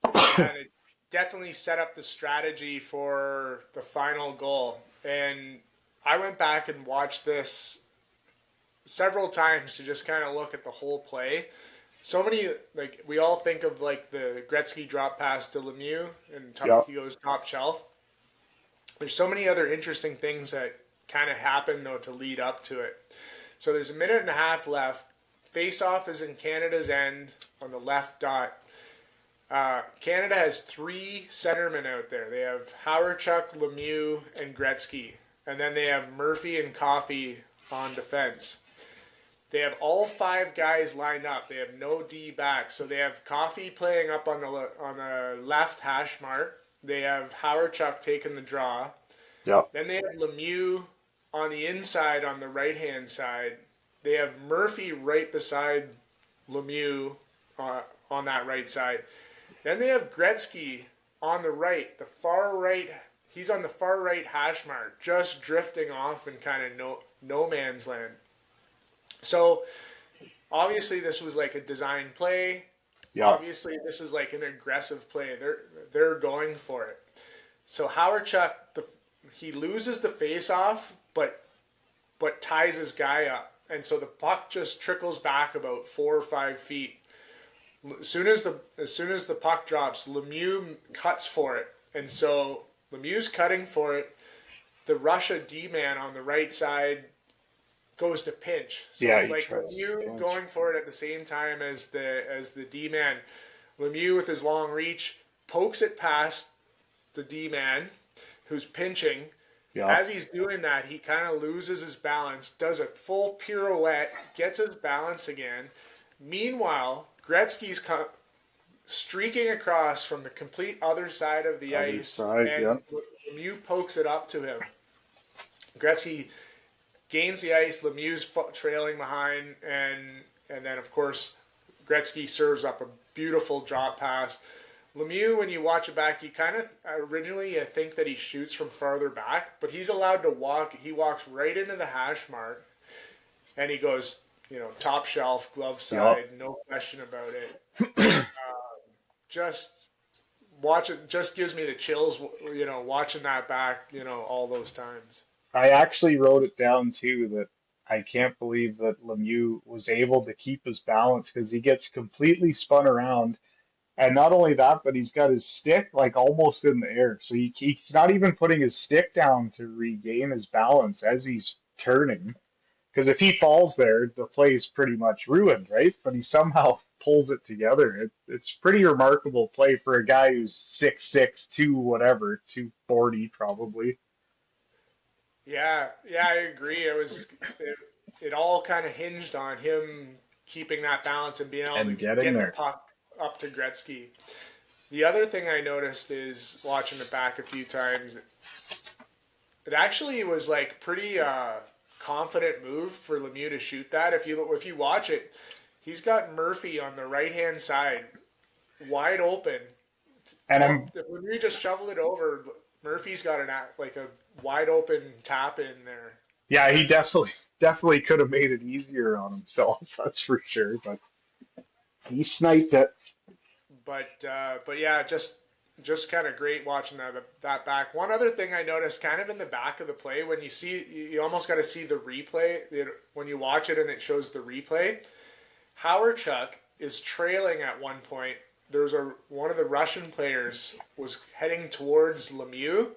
Yeah, and it definitely set up the strategy for the final goal. And I went back and watched this several times to just kind of look at the whole play. So many, like, we all think of like the Gretzky drop pass to Lemieux and Yep. he goes top shelf. There's so many other interesting things that kind of happen though to lead up to it. So there's a minute and a half left. Face off is in Canada's end on the left dot. Canada has 3 centermen out there. They have Howardchuk, Lemieux, and Gretzky. And then they have Murphy and Coffey on defense. They have all 5 guys lined up. They have no D back. So they have Coffey playing up on the left hash mark. They have Howardchuk taking the draw. Yep. Then they have Lemieux on the inside on the right-hand side. They have Murphy right beside Lemieux on that right side. Then they have Gretzky on the right, the far right. He's on the far right hash mark, just drifting off in kind of no man's land. So obviously this was like a design play. Yep. Obviously this is like an aggressive play. They're going for it. So Howardchuk, he loses the face-off, but ties his guy up, and so the puck just trickles back about 4 or 5 feet. As soon as the puck drops, Lemieux cuts for it, and so Lemieux's cutting for it. The Russia D-man on the right side goes to pinch. So Yeah, it's like Lemieux going for it at the same time as the D-man. Lemieux with his long reach pokes it past the D-man who's pinching. Yep. As he's doing that, he kind of loses his balance, does a full pirouette, gets his balance again. Meanwhile, Gretzky's streaking across from the complete other side of the ice, and Lemieux pokes it up to him. Gretzky gains the ice, Lemieux's trailing behind, and then, of course, Gretzky serves up a beautiful drop pass. Lemieux, when you watch it back, you kind of originally think that he shoots from farther back, but he's allowed to walk. He walks right into the hash mark, and he goes, top shelf, glove side, no question about it. Just watch it. Just gives me the chills, watching that back, all those times. I actually wrote it down too that I can't believe that Lemieux was able to keep his balance because he gets completely spun around. And not only that, but he's got his stick like almost in the air. So he's not even putting his stick down to regain his balance as he's turning. Because if he falls there, the play's pretty much ruined, right? But he somehow pulls it together. It's pretty remarkable play for a guy who's 6'6", 240 probably. Yeah, I agree. It all kind of hinged on him keeping that balance and being able to get the puck up to Gretzky. The other thing I noticed is watching it back a few times, it actually was like pretty confident move for Lemieux to shoot that. If you watch it, He's got Murphy on the right-hand side, wide open. And Well, I'm when we just shovel it over, Murphy's got like a wide open tap in there. Yeah, he definitely could have made it easier on himself. That's for sure. But he sniped it. But yeah, just kind of great watching that back. One other thing I noticed, kind of in the back of the play, when you almost got to see the replay. When you watch it and it shows the replay, Howardchuk is trailing at one point. There's one of the Russian players was heading towards Lemieux,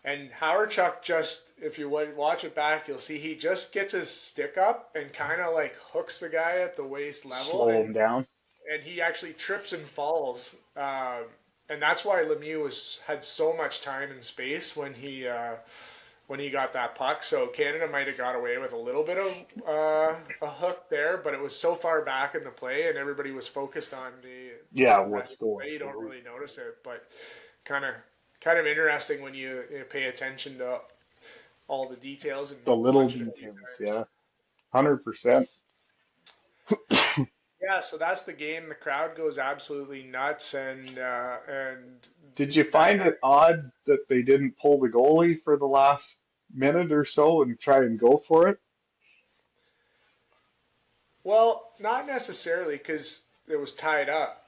and Howardchuk just, if you watch it back, you'll see he just gets his stick up and kind of like hooks the guy at the waist level, Slow him down. and he actually trips and falls. And that's why Lemieux had so much time and space when he got that puck. So Canada might have got away with a little bit of a hook there, but it was so far back in the play, and everybody was focused on the What's going play. You don't on. really notice it, but kind of interesting when you pay attention to all the details and The little watch it a few details, times. yeah. 100%. Yeah, so that's the game. The crowd goes absolutely nuts, and Did you find it odd that they didn't pull the goalie for the last minute or so and try and go for it? well, not necessarily because it was tied up.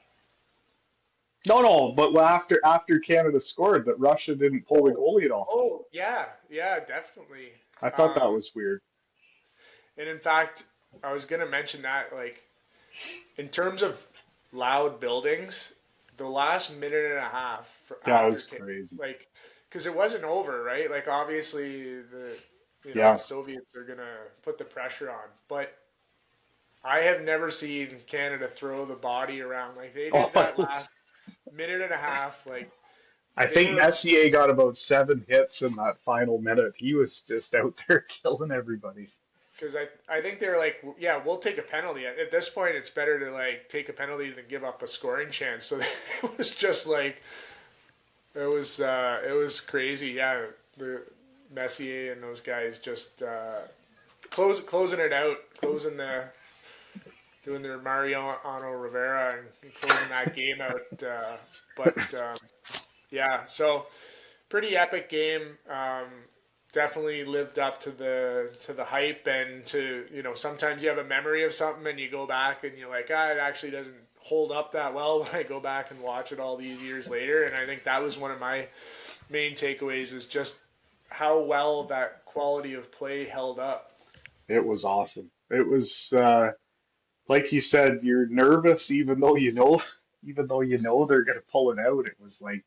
No, but after Canada scored, that Russia didn't pull the goalie at all. Oh, yeah, definitely. I thought that Um, was weird. and in fact, I was gonna mention that, like, in terms of loud buildings, the last minute and a half Yeah, it after, was crazy. like, because it wasn't over, right? Like, obviously Yeah. the Soviets are gonna put the pressure on, but I have never seen Canada throw the body around like they Oh, did that last minute and a half. Like I they think were, Messier got about 7 hits in that final minute. He was just out there killing everybody. because I think they were like, yeah, we'll take a penalty. At this point, it's better to like take a penalty than give up a scoring chance. So it was just like it was crazy. Yeah, the Messier and those guys just closing it out, doing their Mariano Rivera and closing that game out. But yeah, so pretty epic game. Definitely lived up to the hype, and to sometimes you have a memory of something and you go back and you're like, it actually doesn't hold up that well when I go back and watch it all these years later. And I think that was one of my main takeaways, is just how well that quality of play held up. It was awesome. It was like you said, you're nervous even though you know they're gonna pull it out. It was like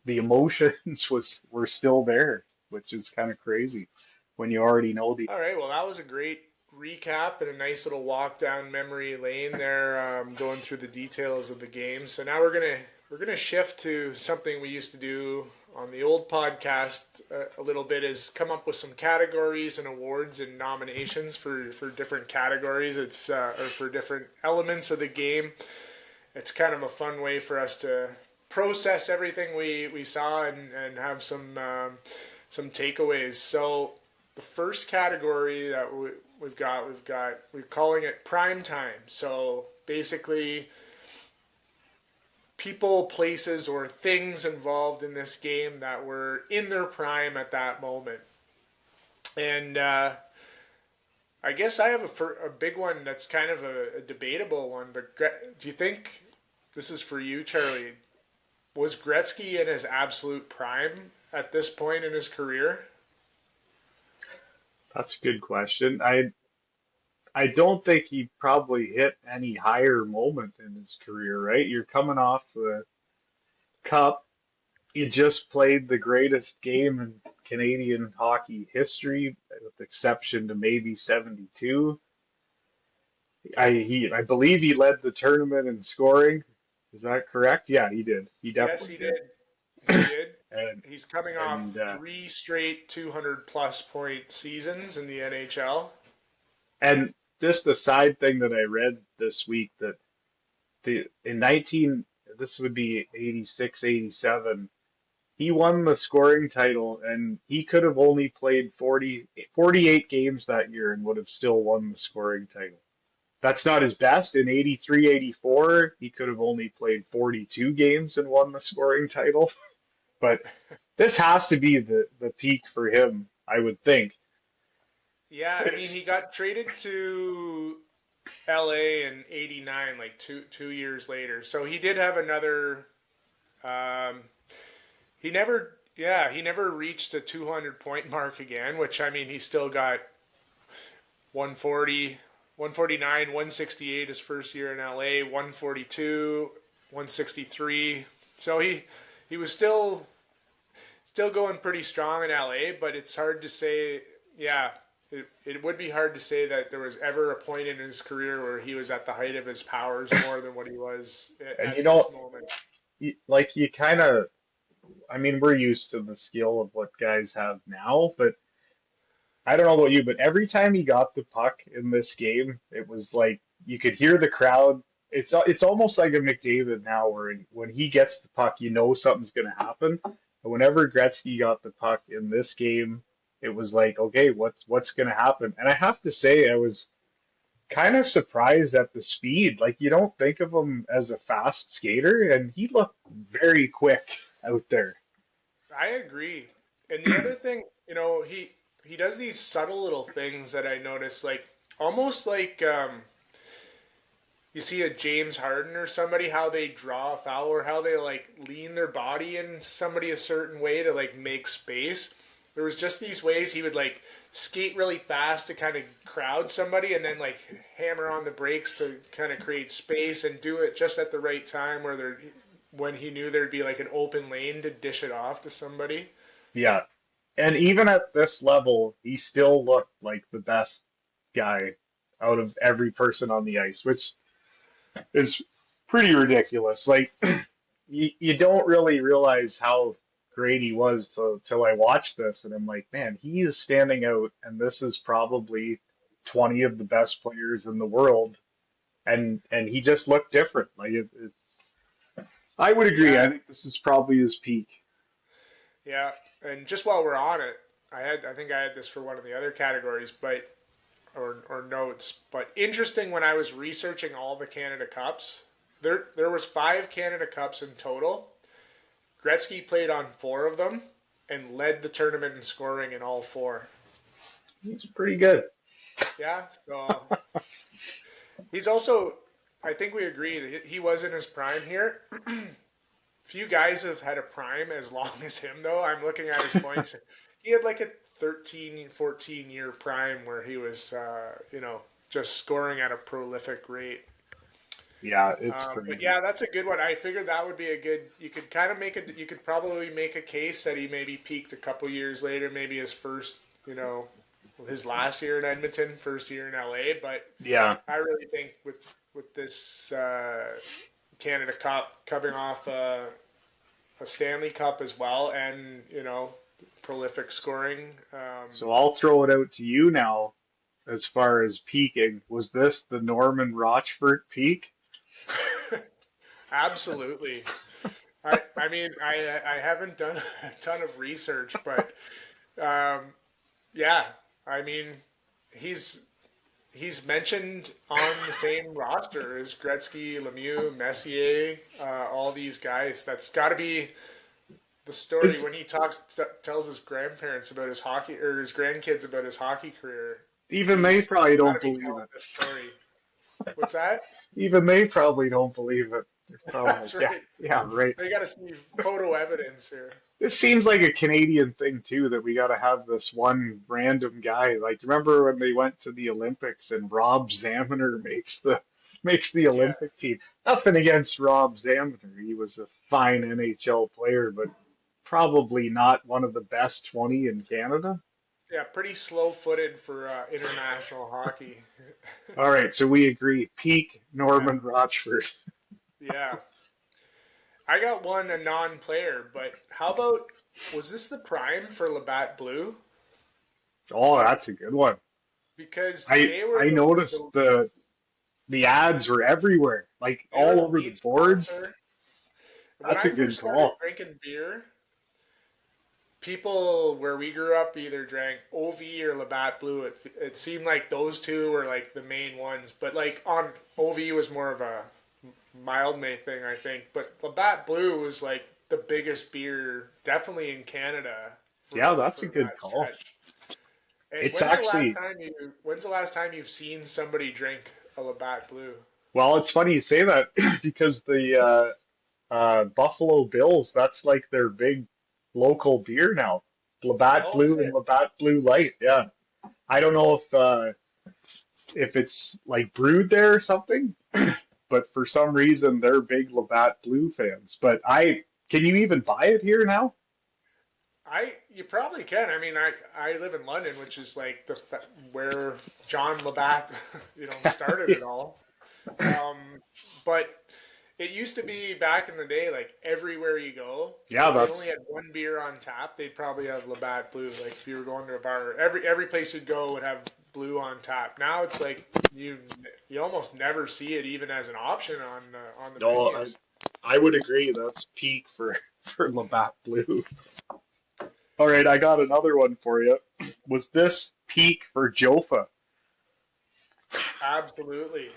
the emotions were still there, which is kind of crazy when you already know the. All right, well, that was a great recap and a nice little walk down memory lane there, going through the details of the game. So now we're gonna shift to something we used to do on the old podcast a little bit, is come up with some categories and awards and nominations for different categories. It's or for different elements of the game. It's kind of a fun way for us to process everything we saw and have some takeaways. So the first category that we're calling it prime time. So basically, people, places, or things involved in this game that were in their prime at that moment. And I guess I have a big one that's kind of a debatable one. But do you think, this is for you, Charlie, was Gretzky in his absolute prime at this point in his career? That's a good question. I don't think he probably hit any higher moment in his career, right? You're coming off the cup. You just played the greatest game in Canadian hockey history, with exception to maybe 72. I believe he led the tournament in scoring. Is that correct? Yeah, he did. He Yes, definitely he did. did. He did. And He's coming off and three straight 200-plus point seasons in the NHL. and just a side thing that I read this week, that in 19 this would be 86, 87, he won the scoring title, and he could have only played 48 games that year and would have still won the scoring title. That's not his best. In 83, 84, he could have only played 42 games and won the scoring title. But this has to be the peak for him, I would think. Yeah, I mean, he It's, got traded to LA in '89, like two years later. So he did have another. Um, he never reached a 200 point mark again. Which I mean, he still got 140, 149, 168 his first year in LA, 142, 163. So he was still going pretty strong in LA, but it's hard to say. Yeah, it would be hard to say that there was ever a point in his career where he was at the height of his powers more than what he was and at this moment. like you kind of, I mean, we're used to the skill of what guys have now, but I don't know about you, but every time he got the puck in this game, it was like you could hear the crowd. It's almost like a McDavid now, where when he gets the puck, you know something's going to happen. But whenever Gretzky got the puck in this game, it was like, okay, what's going to happen? And I have to say, I was kind of surprised at the speed. Like you don't think of him as a fast skater, and he looked very quick out there. I agree. And the other thing, he does these subtle little things that I notice, like almost like you see a James Harden or somebody how they draw a foul or how they like lean their body in somebody a certain way to like make space. There was just these ways he would like skate really fast to kind of crowd somebody and then like hammer on the brakes to kind of create space and do it just at the right time where there when he knew there'd be like an open lane to dish it off to somebody. Yeah. And even at this level, he still looked like the best guy out of every person on the ice, which is pretty ridiculous. Like, you don't really realize how great he was till I watched this, and I'm like, man, he is standing out, and this is probably 20 of the best players in the world, and he just looked different. Like, I would agree. I Yeah, think this is probably his peak. yeah. And just while we're on it, I think I had this for one of the other categories, but or notes. But interesting when I was researching all the Canada Cups, there was 5 Canada Cups in total. Gretzky played on 4 of them and led the tournament in scoring in all 4. He's pretty good. Yeah, so he's also. I think we agree that he was in his prime here. Few guys have had a prime as long as him, though. I'm looking at his points. He had like a 13, 14-year prime where he was, just scoring at a prolific rate. Yeah, it's But crazy. yeah, that's a good one. I figured that would be a good. You could kind of you could probably make a case that he maybe peaked a couple years later, maybe his first, his last year in Edmonton, first year in LA. But Yeah. I really think with this Canada Cup coming off a Stanley Cup as well, and prolific scoring. So I'll throw it out to you now as far as peaking. Was this the Norman Rochford peak? Absolutely. I mean I haven't done a ton of research, but yeah, I mean he's he's mentioned on the same roster as Gretzky, Lemieux, Messier, all these guys. That's got to be the story when he tells his grandparents about his hockey or his grandkids about his hockey career. Even they He's probably got don't to be believe telling it. this story. What's that? Even they probably don't believe it. They're probably That's like, yeah, right. yeah, right. They got to see photo evidence here. This seems like a Canadian thing too, that we got to have this one random guy. Like, remember when they went to the Olympics and Rob Zaminer makes the Yeah, Olympic team? Nothing against Rob Zaminer. He was a fine NHL player, but probably not one of the best 20 in Canada. yeah, pretty slow-footed for international hockey. All right, so we agree. Peak Yeah, Norman Rochford. yeah. I got one a non-player, but how about was this the prime for Labatt Blue? Oh, that's a good one. Because I I noticed the ads were everywhere, like they were all the over the lead boards. sponsor. When That's I a good first started call. drinking beer, people where we grew up either drank OV or Labatt Blue. It seemed like those two were like the main ones, but like on OV was more of a mild May thing, I think. But Labatt Blue was like the biggest beer, definitely in Canada Yeah, that's for a good that call. stretch. And It's actually, when's the last time you've seen somebody drink a Labatt Blue? well, it's funny you say that because the Buffalo Bills, that's like their big local beer now. Labatt Oh, is Blue and it? Labatt Blue Light. Yeah. I don't know if it's like brewed there or something, but for some reason they're big Labatt Blue fans. But I can you even buy it here now? You probably can. I mean, I live in London, which is like where John Labatt, started it all. Um, but it used to be back in the day, like everywhere you go, Yeah, if they only that's had one beer on tap, they'd probably have Labatt Blue. Like if you were going to a bar, every place you'd go would have Blue on tap. Now it's like you almost never see it even as an option on the no, menus. I would agree. That's peak for for Labatt Blue. All right, I got another one for you. Was this peak for Jofa? Absolutely.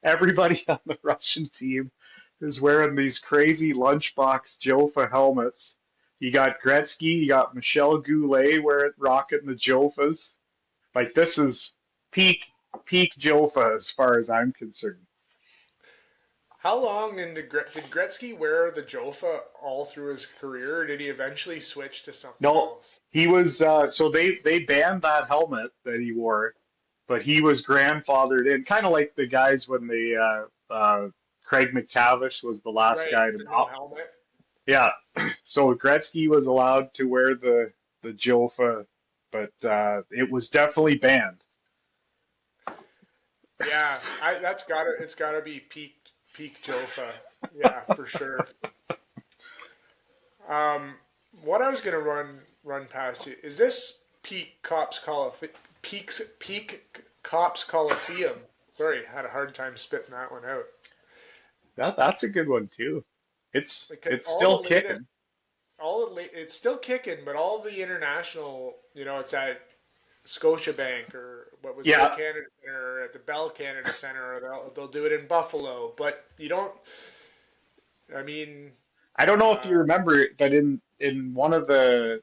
Everybody on the Russian team is wearing these crazy lunchbox Jofa helmets. You got Gretzky, you got Michel Goulet wearing rocking the Jofas. Like this is peak Jofa as far as I'm concerned. How long did Gretzky wear the Jofa all through his career, or did he eventually switch to something No, else? he was so they banned that helmet that he wore, but he was grandfathered in, kind of like the guys when they Craig McTavish was the last Right, guy to the no not. helmet. Yeah, so Gretzky was allowed to wear the Jofa, but it was definitely banned. Yeah, it's gotta be peak Jofa. Yeah, for sure. What I was gonna run past you is this peak Cops Coliseum. Sorry, had a hard time spitting that one out. That's a good one too. Because It's still kicking. it's still kicking, but all the international, it's at Scotiabank or what was Air Yeah, Canada Center or at the Bell Canada Center, or they'll do it in Buffalo. But you don't. I mean, I don't know if you uh, remember, but in one of the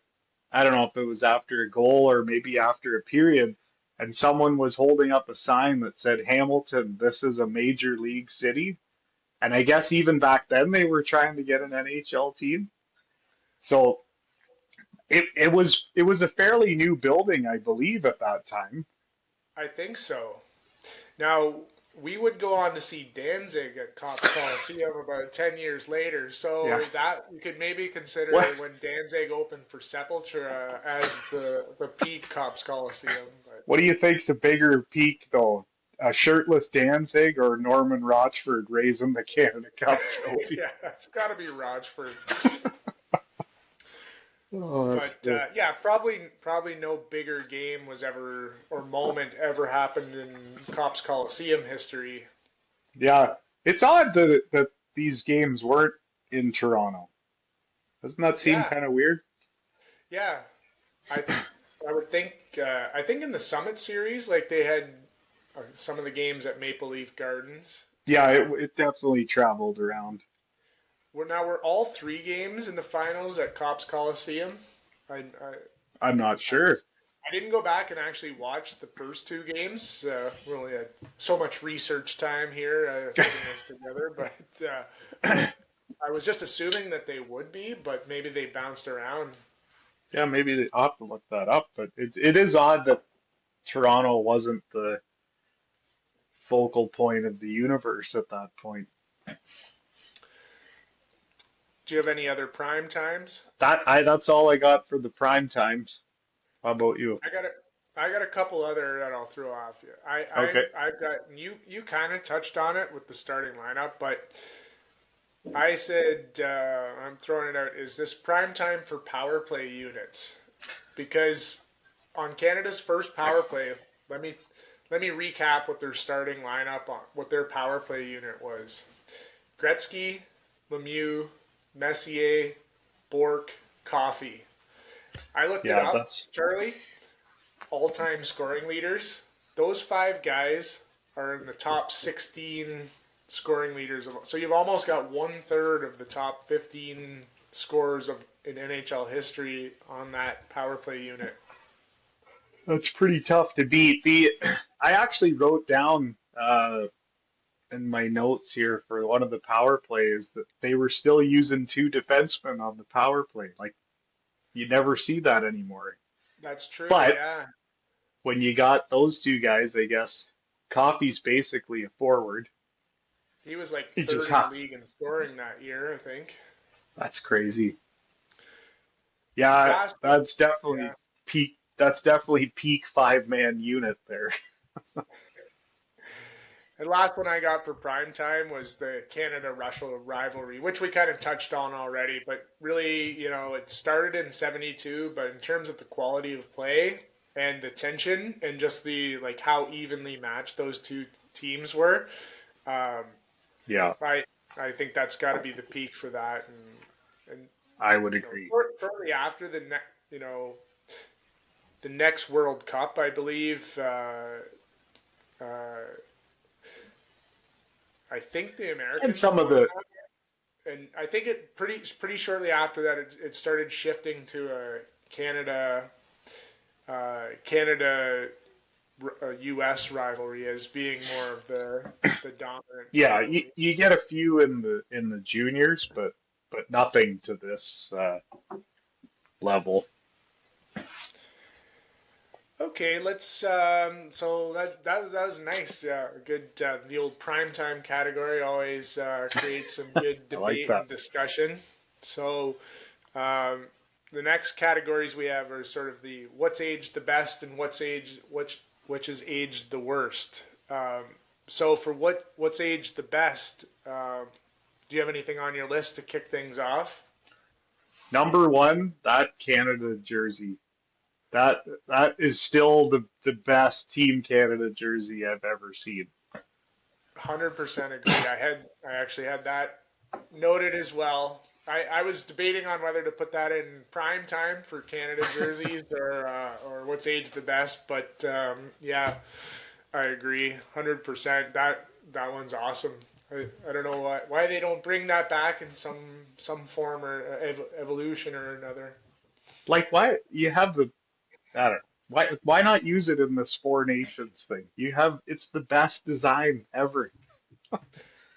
I don't know if it was after a goal or maybe after a period, and someone was holding up a sign that said, Hamilton, this is a major league city. And I guess even back then they were trying to get an NHL team. So it was a fairly new building, I believe, at that time. I think so. Now we would go on to see Danzig at Cops Coliseum about 10 years later, Yeah. so that we could maybe consider What when Danzig opened for Sepultura as the peak Cops Coliseum. But what do you think's a bigger peak though? A shirtless Danzig or Norman Rochford raising the Canada Cup trophy? yeah, it's got to be Rochford. Oh, that's But good. yeah, probably no bigger game was ever or moment ever happened in Cops Coliseum history. Yeah. It's odd that these games weren't in Toronto. Doesn't that seem Yeah, kind of weird? yeah. I I would think I think in the Summit Series, like they had some of the games at Maple Leaf Gardens. Yeah, it definitely traveled around. We're all three games in the finals at Cops Coliseum. I I, I'm not I, sure. I didn't go back and actually watch the first two games. We only had so much research time here putting this together, but I was just assuming that they would be, but maybe they bounced around. Yeah, maybe I'll have to look that up, but it is odd that Toronto wasn't the focal point of the universe at that point. Do you have any other prime times? That's all I got for the prime times. How about you? I got a, I got a couple other that I'll throw off you. Okay. I've got you kind of touched on it with the starting lineup, but I said I'm throwing it out. Is this prime time for power play units? Because on Canada's first power play, let me let me recap what their starting lineup on what their power play unit was. Gretzky, Lemieux, Messier, Bork, Coffee. I looked it Yeah, up, that's Charlie. All-time scoring leaders. Those five guys are in the top 16 scoring leaders. So you've almost got 1/3 of the top 15 scorers in NHL history on that power play unit. that's pretty tough to beat. I actually wrote down in my notes here for one of the power plays that they were still using two defensemen on the power play. Like you never see that anymore. That's true, But yeah. when you got those two guys, I guess Coffey's basically a forward. He was like He just third in the ha league in scoring that year, I think. That's crazy. Yeah, Last, that's yeah. definitely peak. That's definitely peak five-man unit there. The last one I got for prime time was the Canada-Russia rivalry, which we kind of touched on already. But really, it started in '72. But in terms of the quality of play and the tension and just the like how evenly matched those two teams were, um, Yeah, I think that's got to be the peak for that. And I would agree. shortly after the next World Cup, I believe. Uh, I think the And Americans some of won the that, and I think it pretty shortly after that it started shifting to a Canada U.S. rivalry as being more of the dominant yeah, rivalry. you get a few in the juniors, but nothing to this level. Okay, let's. So that was nice. Good. The old primetime category always creates some good I like debate that. and discussion. So um, the next categories we have are sort of the what's aged the best and which is aged the worst. So for what's aged the best, do you have anything on your list to kick things off? Number one, that Canada jersey. That is still the best Team Canada jersey I've ever seen. 100% agree. I actually had that noted as well. I was debating on whether to put that in prime time for Canada jerseys or what's aged the best, but yeah, I agree 100%. That one's awesome. I don't know why they don't bring that back in some form or evolution or another. Like why you have the I don't know. Why not use it in this Four Nations thing? It's the best design ever.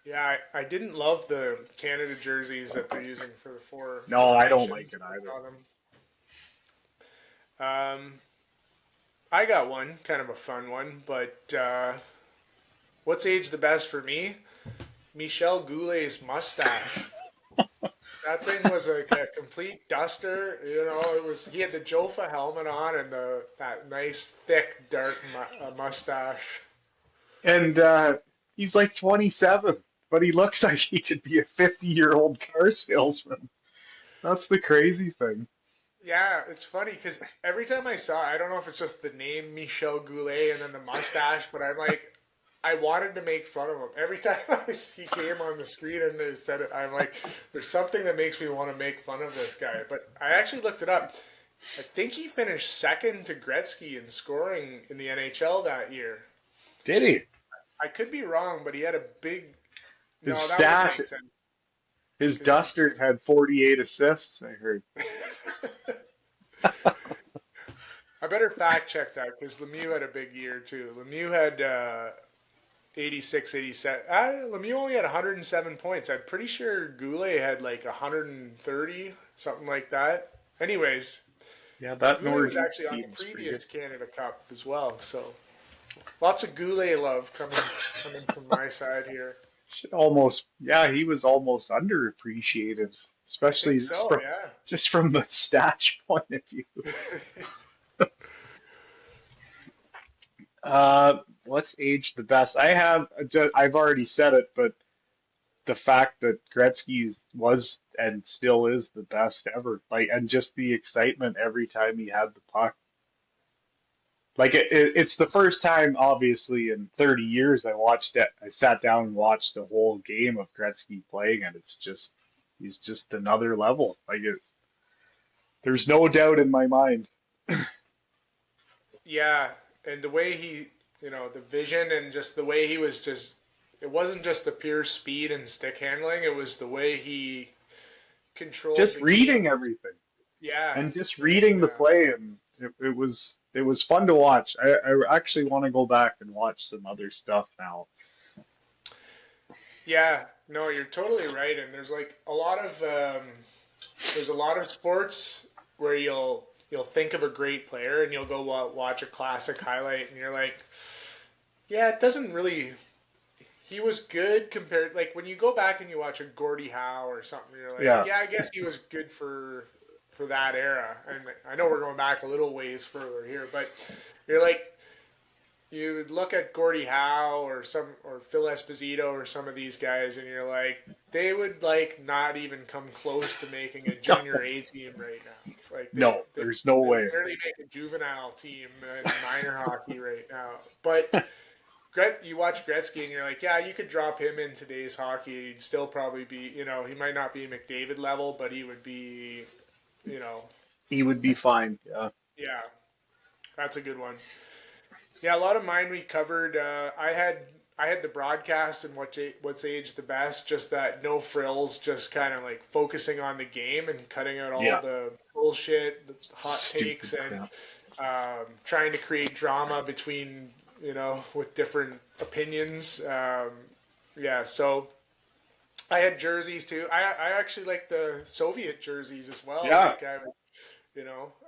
Yeah, I didn't love the Canada jerseys that they're using for the No, Four I don't like Nations. it either. I got one, kind of a fun one, but what's aged the best for me? Michel Goulet's mustache. That thing was like a complete duster. He had the Jofa helmet on and that nice thick dark mustache. And he's like 27, but he looks like he could be a 50-year-old car salesman. That's the crazy thing. Yeah, it's funny because every time I don't know if it's just the name Michel Goulet and then the mustache, but I'm like, I wanted to make fun of him. Every time he came on the screen and they said it, I'm like, there's something that makes me want to make fun of this guy. But I actually looked it up. I think he finished second to Gretzky in scoring in the NHL that year. Did he? I could be wrong, but he had a big. His No, that wouldn't stat, make sense. his 'Cause he, dusters had 48 assists, I heard. I better fact check that because Lemieux had a big year too. Lemieux had 86, 87. Lemieux only had 107 points. I'm pretty sure Goulet had like 130, something like that. Anyways, Yeah, that Goulet was Northeast actually on the team's pretty good. previous Canada Cup as well. So lots of Goulet love coming from my side here. Yeah, he was almost underappreciated, I think especially so. Yeah. just from the stats point of view. What's aged the best? I've already said it, but the fact that Gretzky's was and still is the best ever, like, and just the excitement every time he had the puck. Like it's the first time, obviously, in 30 years I watched it. I sat down and watched the whole game of Gretzky playing, and he's just another level. There's no doubt in my mind. Yeah, and the way the vision and just the way he was just, it wasn't just the pure speed and stick handling, it was the way he controlled Just the game. reading everything Yeah. and just reading the play, and it was fun to watch. I actually want to go back and watch some other stuff now. Yeah, no, you're totally right. And there's a lot of sports where you'll think of a great player and you'll go watch a classic highlight and you're like, yeah, it doesn't really. He was good compared, like when you go back and you watch a Gordie Howe or something, you're like, Yeah. yeah, I guess he was good for that era. And I know we're going back a little ways further here, but you're like, you would look at Gordie Howe or Phil Esposito or some of these guys, and you're like, they would like not even come close to making a junior A team right now. Like No, there's no way. barely make a juvenile team in minor hockey right now. But you watch Gretzky and you're like, yeah, you could drop him in today's hockey. He'd still probably be, he might not be McDavid level, but he would be, He would be fine. Yeah. yeah, that's a good one. Yeah, a lot of mine we covered. I had the broadcast and what's aged the best. Just that no frills, just kind of like focusing on the game and cutting out all Yeah. the bullshit, the hot Stupid takes, and crap. trying to create drama between with different opinions. Yeah, so I had jerseys too. I actually like the Soviet jerseys as well. Yeah. Like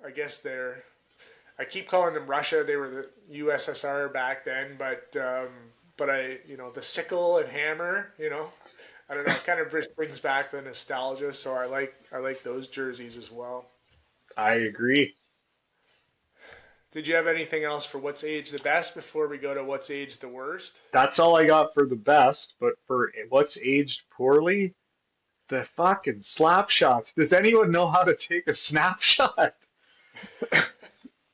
I guess I keep calling them Russia. They were the USSR back then, but the sickle and hammer, I don't know, it kind of brings back the nostalgia. So I like those jerseys as well. I agree. Did you have anything else for what's aged the best before we go to what's aged the worst? That's all I got for the best, but for what's aged poorly, the fucking slap shots. Does anyone know how to take a snapshot?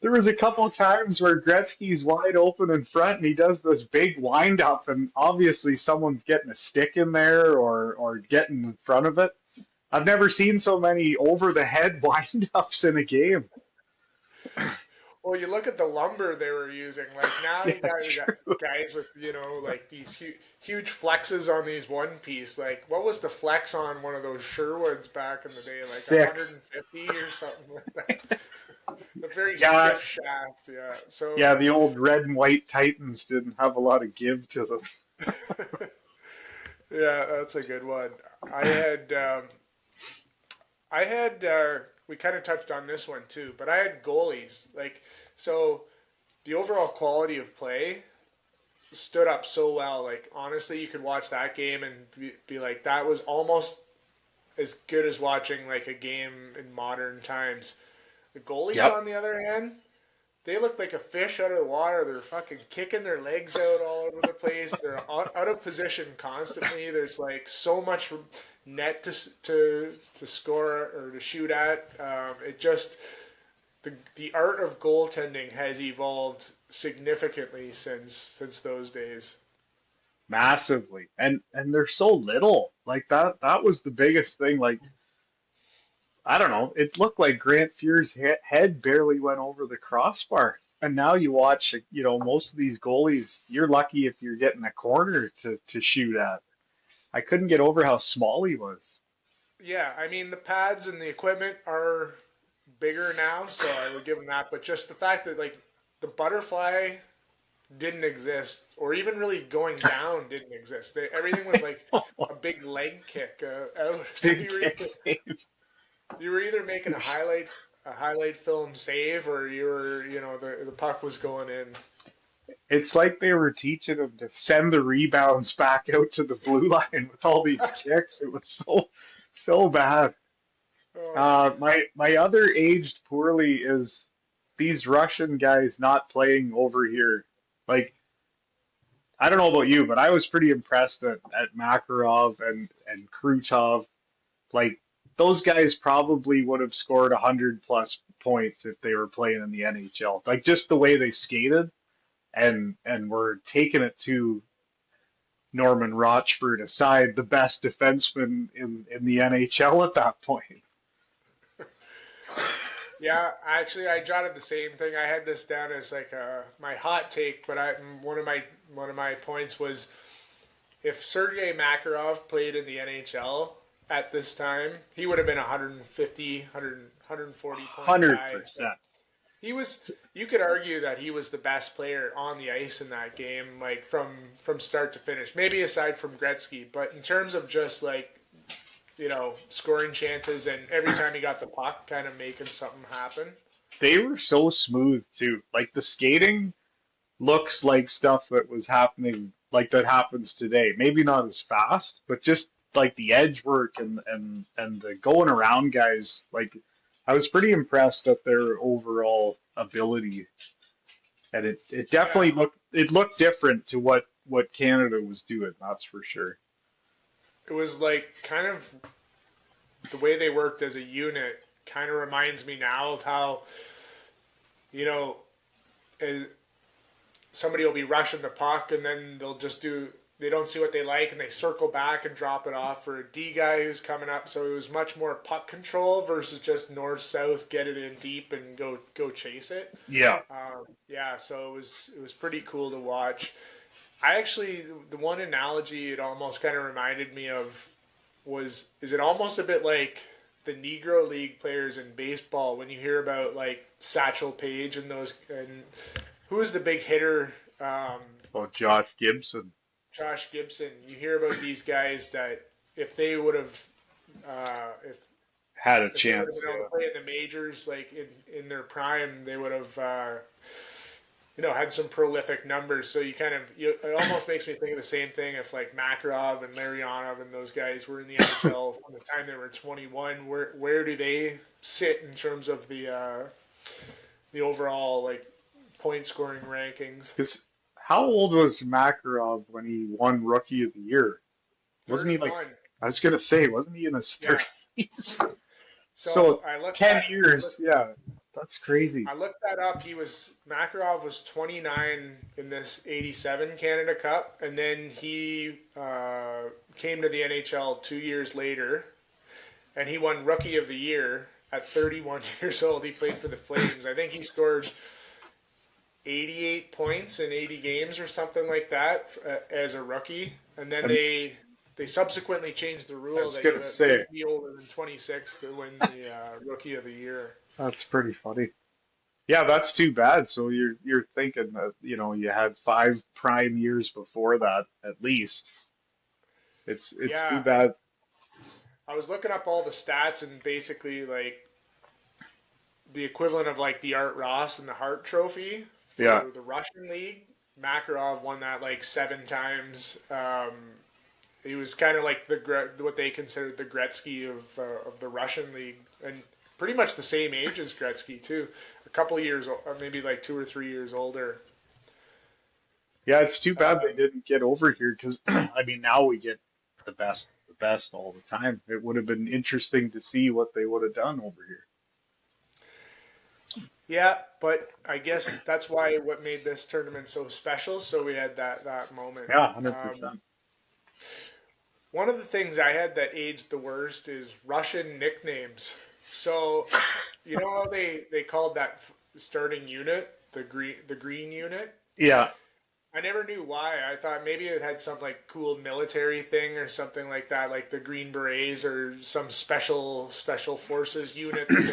There was a couple of times where Gretzky's wide open in front and he does this big wind up, and obviously someone's getting a stick in there or getting in front of it. I've never seen so many over the head wind ups in a game. Well, you look at the lumber they were using. Like now you got guys with like these huge flexes on these one piece. Like what was the flex on one of those Sherwoods back in the day? Like 6. 150 or something like that. A very Yeah. stiff shaft. Yeah. So Yeah, the old red and white Titans didn't have a lot of give to them. yeah, that's a good one. I had we kind of touched on this one too, but I had goalies. Like, so the overall quality of play stood up so well. Like, honestly, you could watch that game and be like, that was almost as good as watching like a game in modern times. The goalies, Yep. on the other hand, they look like a fish out of the water. They're fucking kicking their legs out all over the place. They're out of position constantly. There's like so much net to score or to shoot at. It just the art of goaltending has evolved significantly since those days. Massively. And they're so little. Like that was the biggest thing. Like, I don't know. It looked like Grant Fuhr's head barely went over the crossbar. And now you watch, most of these goalies, you're lucky if you're getting a corner to shoot at. I couldn't get over how small he was. Yeah, I mean the pads and the equipment are bigger now, so I would give them that. But just the fact that like the butterfly didn't exist, or even really going down didn't exist. Everything was like a big leg kick out. So Big kick saves. you were either making a highlight film save, or you were the puck was going in. It's like they were teaching him to send the rebounds back out to the blue line with all these kicks. It was so bad. My other aged poorly is these Russian guys not playing over here. Like, I don't know about you, but I was pretty impressed at Makarov and Krutov. Like, those guys probably would have scored 100 plus points if they were playing in the NHL. Like, just the way they skated and were taking it to Norman Rochford aside, the best defenseman in the NHL at that point. Yeah, actually, I jotted the same thing. I had this down as like my hot take, but one of my points was if Sergei Makarov played in the NHL at this time, he would have been 150, 140 point guy. 100%. He was. You could argue that he was the best player on the ice in that game, like from start to finish. Maybe aside from Gretzky, but in terms of just like scoring chances and every time he got the puck, kind of making something happen. They were so smooth too. Like the skating looks like stuff that was happening, like that happens today. Maybe not as fast, but just like the edge work and the going around guys. Like I was pretty impressed at their overall ability, and it definitely Yeah, looked different to what Canada was doing. That's for sure. it was like kind of the way they worked as a unit. Kind of reminds me now of how you know as somebody will be rushing the puck and then they don't see what they like and they circle back and drop it off for a D guy who's coming up. So it was much more puck control versus just north south, get it in deep and go chase it. Yeah. Yeah, so it was pretty cool to watch. I actually the one analogy it almost kind of reminded me of is it almost a bit like the Negro League players in baseball when you hear about like Satchel Paige and those and who was the big hitter? Oh, Josh Gibson Josh Gibson. You hear about these guys that if they would have, if had a if they would have chance. been able Yeah. to play in the majors like in their prime, they would have had some prolific numbers. So it almost makes me think of the same thing if like Makarov and Larionov and those guys were in the NHL from the time they were 21. Where do they sit in terms of the overall like point scoring rankings? Because how old was Makarov when he won Rookie of the Year? Wasn't he like, 31. I was gonna say, wasn't he in his Yeah. 30s? So So I looked 10 that years, yeah, that's crazy. I looked that up. Makarov was 29 in this 87 Canada Cup, and then he came to the NHL 2 years later, and he won Rookie of the Year at 31 years old. He played for the Flames. I think he scored 88 points in 80 games or something like that as a rookie, and then And they subsequently changed the I rule was that you gonna had to say, be older than 26 to win the Rookie of the Year. that's pretty funny. Yeah, that's too bad. So you're thinking that, you had 5 prime years before that at least. It's too Yeah, bad. I was looking up all the stats and basically like the equivalent of like the Art Ross and the Hart Trophy Yeah. for the Russian league. Makarov won that like 7 times. He was kind of like what they considered the Gretzky of the Russian league, and pretty much the same age as Gretzky too. A couple of years, maybe like 2 or 3 years older. Yeah, it's too bad they Um, didn't get over here because I mean now we get the best all the time. It would have been interesting to see what they would have done over here. yeah, but I guess that's why what made this tournament so special. So we had that moment. Yeah, hundred Um, percent. One of the things I had that aged the worst is Russian nicknames. So, you know how they called that starting unit the green unit? Yeah, I never knew why. I thought maybe it had some like cool military thing or something like that, like the Green Berets or some special forces unit that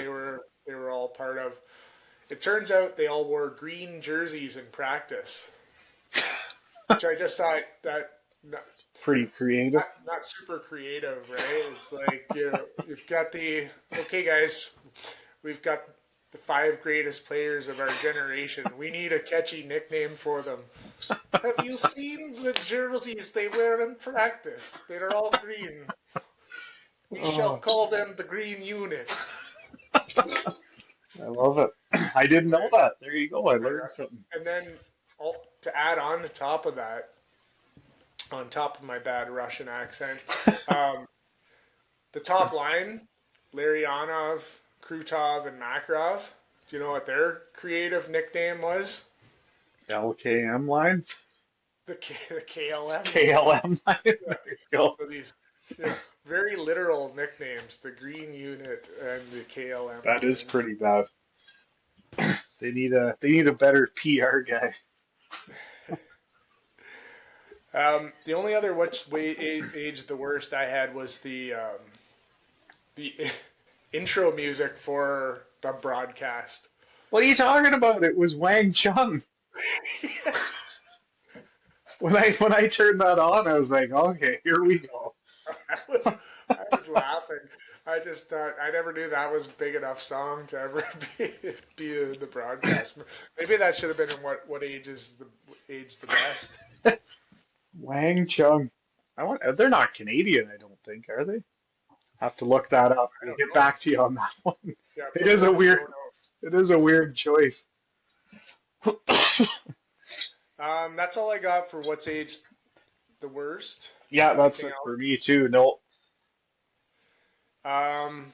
they were all part of. It turns out they all wore green jerseys in practice, which I just thought that pretty creative. not super creative, right? It's like you've got okay, guys, we've got the 5 greatest players of our generation. We need a catchy nickname for them. Have you seen the jerseys they wear in practice? They're all green. We shall Oh, call them the Green Unit. I love it. I didn't know Anyways, that. There you go. I learned something. and then to add on to top of that, on top of my bad Russian accent, um, the top line, Larionov, Krutov, and Makarov. Do you know what their creative nickname was? LKM line, The KLM. KLM line. Yeah. There you go. So these very literal nicknames, the Green Unit and the KLM That is line. pretty bad. They need a better PR guy. The only other which way aged the worst I had was the intro music for the broadcast. What are you talking about? It was Wang Chung. When I turned that on, I was like, okay, here we go. I was laughing. I just thought I never knew that was a big enough song to ever be the broadcast. Maybe that should have been in what age the best. Wang Chung. They're not Canadian, I don't think, are they? Have to look that up. I I'll don't get know. back to you on that one. Yeah, It put it is in a the show weird, notes. it is a weird choice. That's all I got for what's aged the worst. Yeah, that's Anything it else? for me too. No, Um,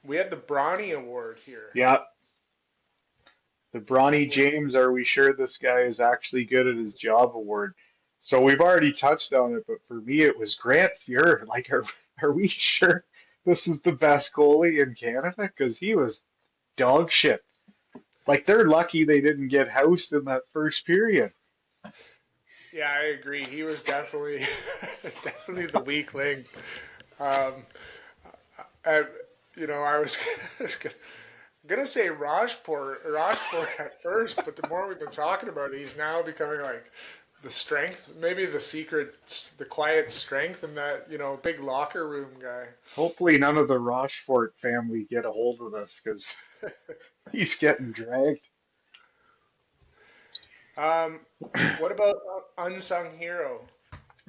we had the Bronny Award here. yeah, the Bronny With, James, are we sure this guy is actually good at his job award? So we've already touched on it, but for me it was Grant Fuhr. Like, are we sure this is the best goalie in Canada? Because he was dog shit. Like, they're lucky they didn't get housed in that first period. yeah, I agree. He was definitely definitely the weak link. Um, I, I was, gonna say Rochefort at first, but the more we've been talking about it, he's now becoming like the strength, maybe the quiet strength in that big locker room guy. Hopefully none of the Rochefort family get a hold of this because he's getting dragged. Um, what about unsung hero?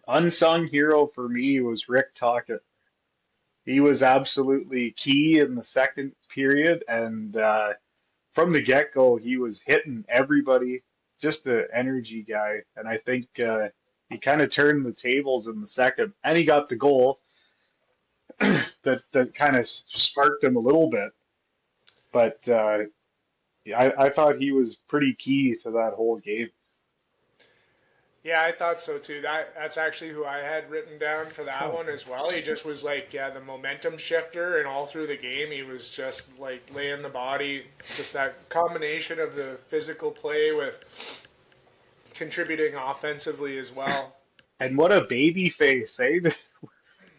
Unsung hero for me was Rick Tocchet. He was absolutely key in the second period, and from the get-go, he was hitting everybody. Just an energy guy, and I think he kind of turned the tables in the second, and he got the goal that kind of sparked him a little bit. But yeah, I thought he was pretty key to that whole game. Yeah, I thought so too. That's actually who I had written down for that one as well. He just was like, yeah, the momentum shifter, and all through the game, he was just like laying the body. Just that combination of the physical play with contributing offensively as well. And what a baby face, eh?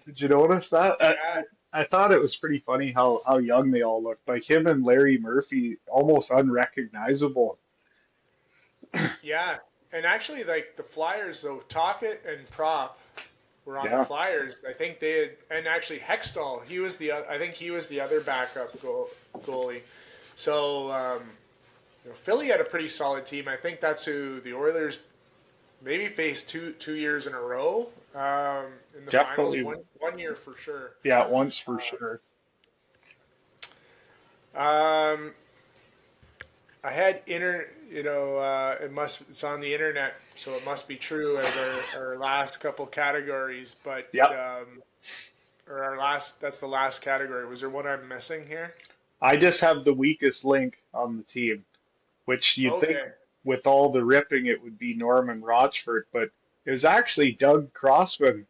Did you notice that? Yeah, I thought it was pretty funny how young they all looked. Like him and Larry Murphy, almost unrecognizable. yeah, and actually, like the Flyers though, Tocchet and Prop were on the Yeah, Flyers. I think they had, and actually Hextall, I think he was the other backup goalie. So Philly had a pretty solid team. I think that's who the Oilers maybe faced two years in a row in the finals. definitely. One year for sure. Yeah, once for sure. Um, I had it's on the internet, so it must be true as our last couple categories. But Yep. or that's the last category. Was there one I'm missing here? I just have the weakest link on the team, which you'd think Okay. with all the ripping it would be Norman Rochford, but it was actually Doug Crossman,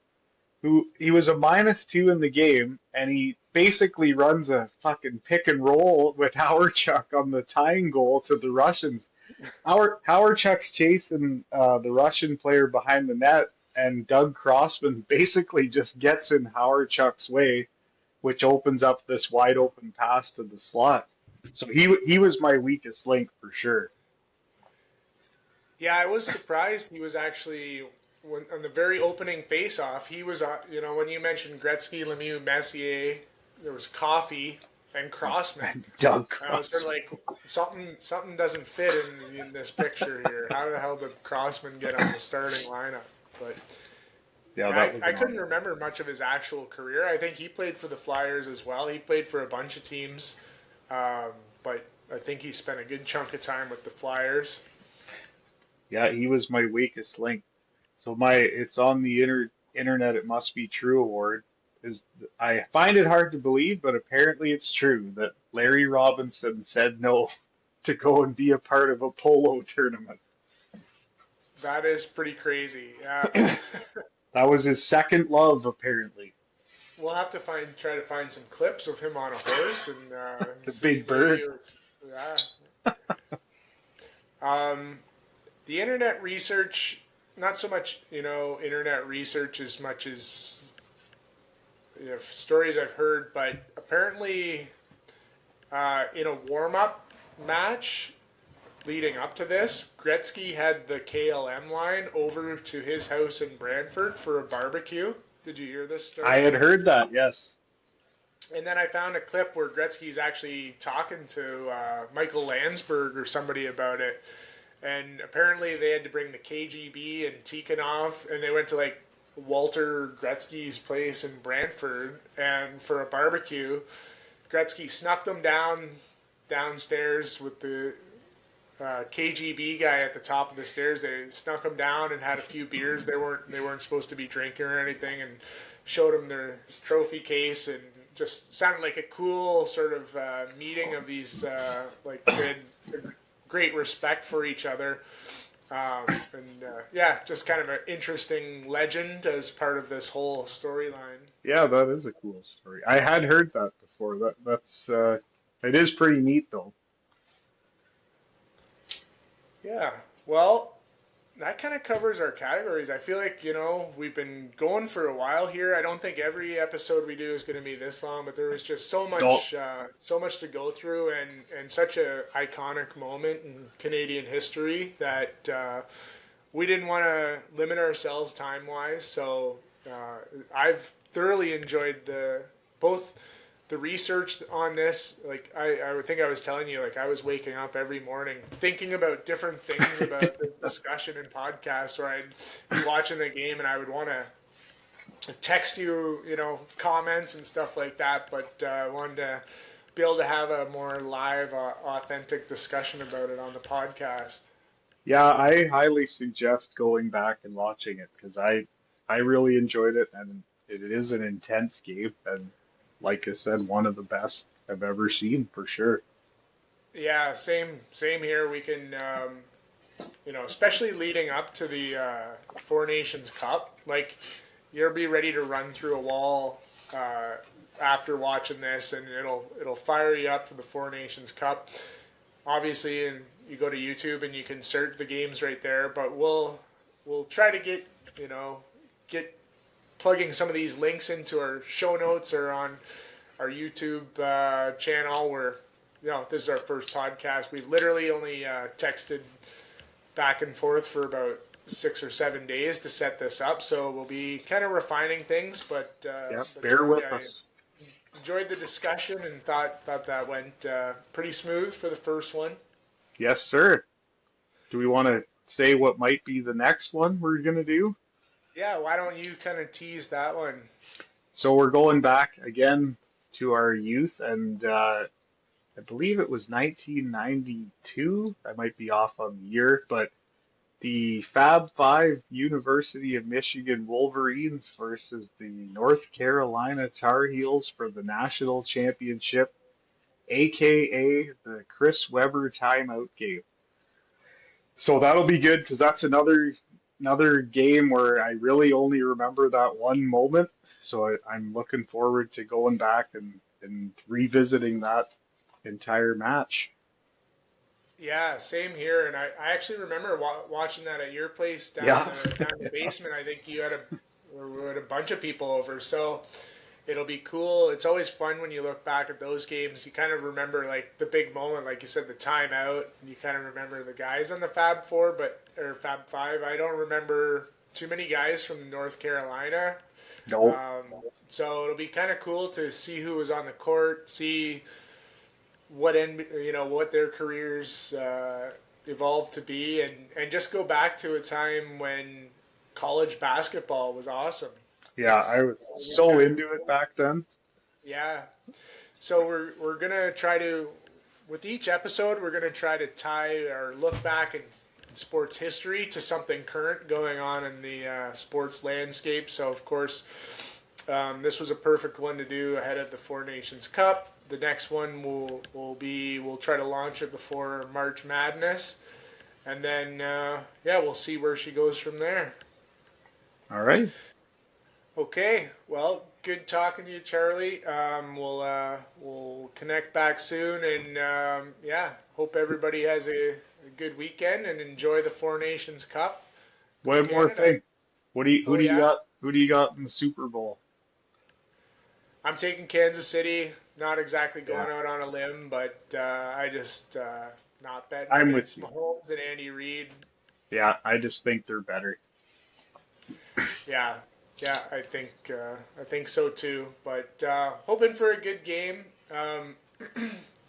who he was a -2 in the game, and he basically runs a fucking pick and roll with Howardchuk on the tying goal to the Russians. Howardchuk's chasing the Russian player behind the net, and Doug Crossman basically just gets in Howardchuk's way, which opens up this wide open pass to the slot. So he was my weakest link for sure. Yeah, I was surprised he was actually when on the very opening face-off. He was when you mentioned Gretzky, Lemieux, Messier, there was Coffee and Crossman. And Doug And I was sort of Crossman. like something doesn't fit in this picture here. How the hell did Crossman get on the starting lineup? But Yeah, yeah, that was I an couldn't odd one. remember much of his actual career. I think he played for the Flyers as well. He played for a bunch of teams, um, but I think he spent a good chunk of time with the Flyers. Yeah, he was my weakest link. So it's on the internet. It must be true award. Is I find it hard to believe, but apparently it's true that Larry Robinson said no to go and be a part of a polo tournament. That is pretty crazy. Yeah. That was his second love, apparently. We'll have to try to find some clips of him on a horse and The see big maybe bird. it was Yeah. The internet research, not so much, internet research as much as stories I've heard, but apparently in a warm-up match leading up to this, Gretzky had the KLM line over to his house in Brantford for a barbecue. Did you hear this story? I had heard that, yes. And then I found a clip where Gretzky's actually talking to Michael Landsberg or somebody about it. And apparently they had to bring the KGB and Tikhonov, and they went to like Walter Gretzky's place in Brantford and for a barbecue. Gretzky snuck them downstairs with the KGB guy at the top of the stairs. They snuck them down and had a few beers. They weren't supposed to be drinking or anything, and showed him their trophy case, and just sounded like a cool sort of meeting of these they had great respect for each other. Just kind of an interesting legend as part of this whole storyline. Yeah, that is a cool story. I had heard that before. That's it is pretty neat though. Yeah, well, that kind of covers our categories. I feel like, we've been going for a while here. I don't think every episode we do is going to be this long, but there was just so much to go through, and such a iconic moment in Canadian history that we didn't want to limit ourselves time-wise. So I've thoroughly enjoyed both the research on this. Like I would think I was telling you, like I was waking up every morning thinking about different things about this discussion and podcast, where I'd be watching the game and I would want to text you, comments and stuff like that. But I wanted to be able to have a more live, authentic discussion about it on the podcast. Yeah, I highly suggest going back and watching it because I really enjoyed it, and it is an intense game, and like I said, one of the best I've ever seen for sure. Yeah, same here. We can, especially leading up to the Four Nations Cup, like you'll be ready to run through a wall after watching this, and it'll fire you up for the Four Nations Cup. Obviously, and you go to YouTube and you can search the games right there. But we'll try to get plugging some of these links into our show notes or on our YouTube channel, where this is our first podcast. We've literally only texted back and forth for about 6 or 7 days to set this up, so we'll be kind of refining things. But bear with us. Enjoyed the discussion and thought that went pretty smooth for the first one. Yes, sir. Do we want to say what might be the next one we're gonna do? Yeah, why don't you kind of tease that one? So we're going back again to our youth, and I believe it was 1992. I might be off on the year, but the Fab Five University of Michigan Wolverines versus the North Carolina Tar Heels for the national championship, aka the Chris Webber timeout game. So that'll be good because that's another game where I really only remember that one moment. So I'm looking forward to going back and revisiting that entire match. Yeah, same here. And I actually remember watching that at your place down in the basement. I think we had a bunch of people over. So it'll be cool. It's always fun when you look back at those games. You kind of remember like the big moment, like you said, the timeout. And you kind of remember the guys on the Fab Four, or Fab Five. I don't remember too many guys from North Carolina. Nope. So it'll be kind of cool to see who was on the court, see what their careers evolved to be, and just go back to a time when college basketball was awesome. Yeah, I was so into it back then. Yeah. So we're gonna try to, with each episode, we're gonna try to tie or look back in sports history to something current going on in the sports landscape. So of course, this was a perfect one to do ahead of the Four Nations Cup. The next one we'll try to launch it before March Madness, and then we'll see where she goes from there. All right. Okay, well, good talking to you, Charlie. We'll connect back soon, and hope everybody has a good weekend and enjoy the Four Nations Cup. Go One more Canada! thing. Who Oh do you yeah, got? Who do you got in the Super Bowl? I'm taking Kansas City. Not exactly Yeah, going out on a limb, but I just not betting I'm with against you. Mahomes and Andy Reid. Yeah, I just think they're better. Yeah, yeah, I think so too. But hoping for a good game.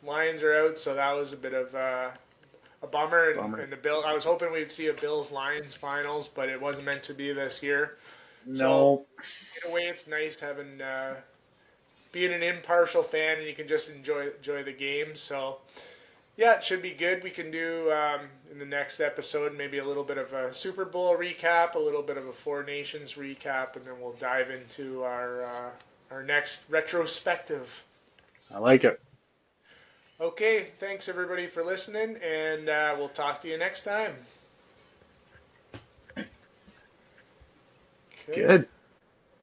Lions are out, so that was a bit of a bummer. Bummer. And the Bill, I was hoping we'd see a Bills Lions finals, but it wasn't meant to be this year. So No, in a way, it's nice having being an impartial fan and you can just enjoy the game. So yeah, it should be good. We can do in the next episode maybe a little bit of a Super Bowl recap, a little bit of a Four Nations recap, and then we'll dive into our next retrospective. I like it. Okay, thanks everybody for listening, and we'll talk to you next time. Okay. Good.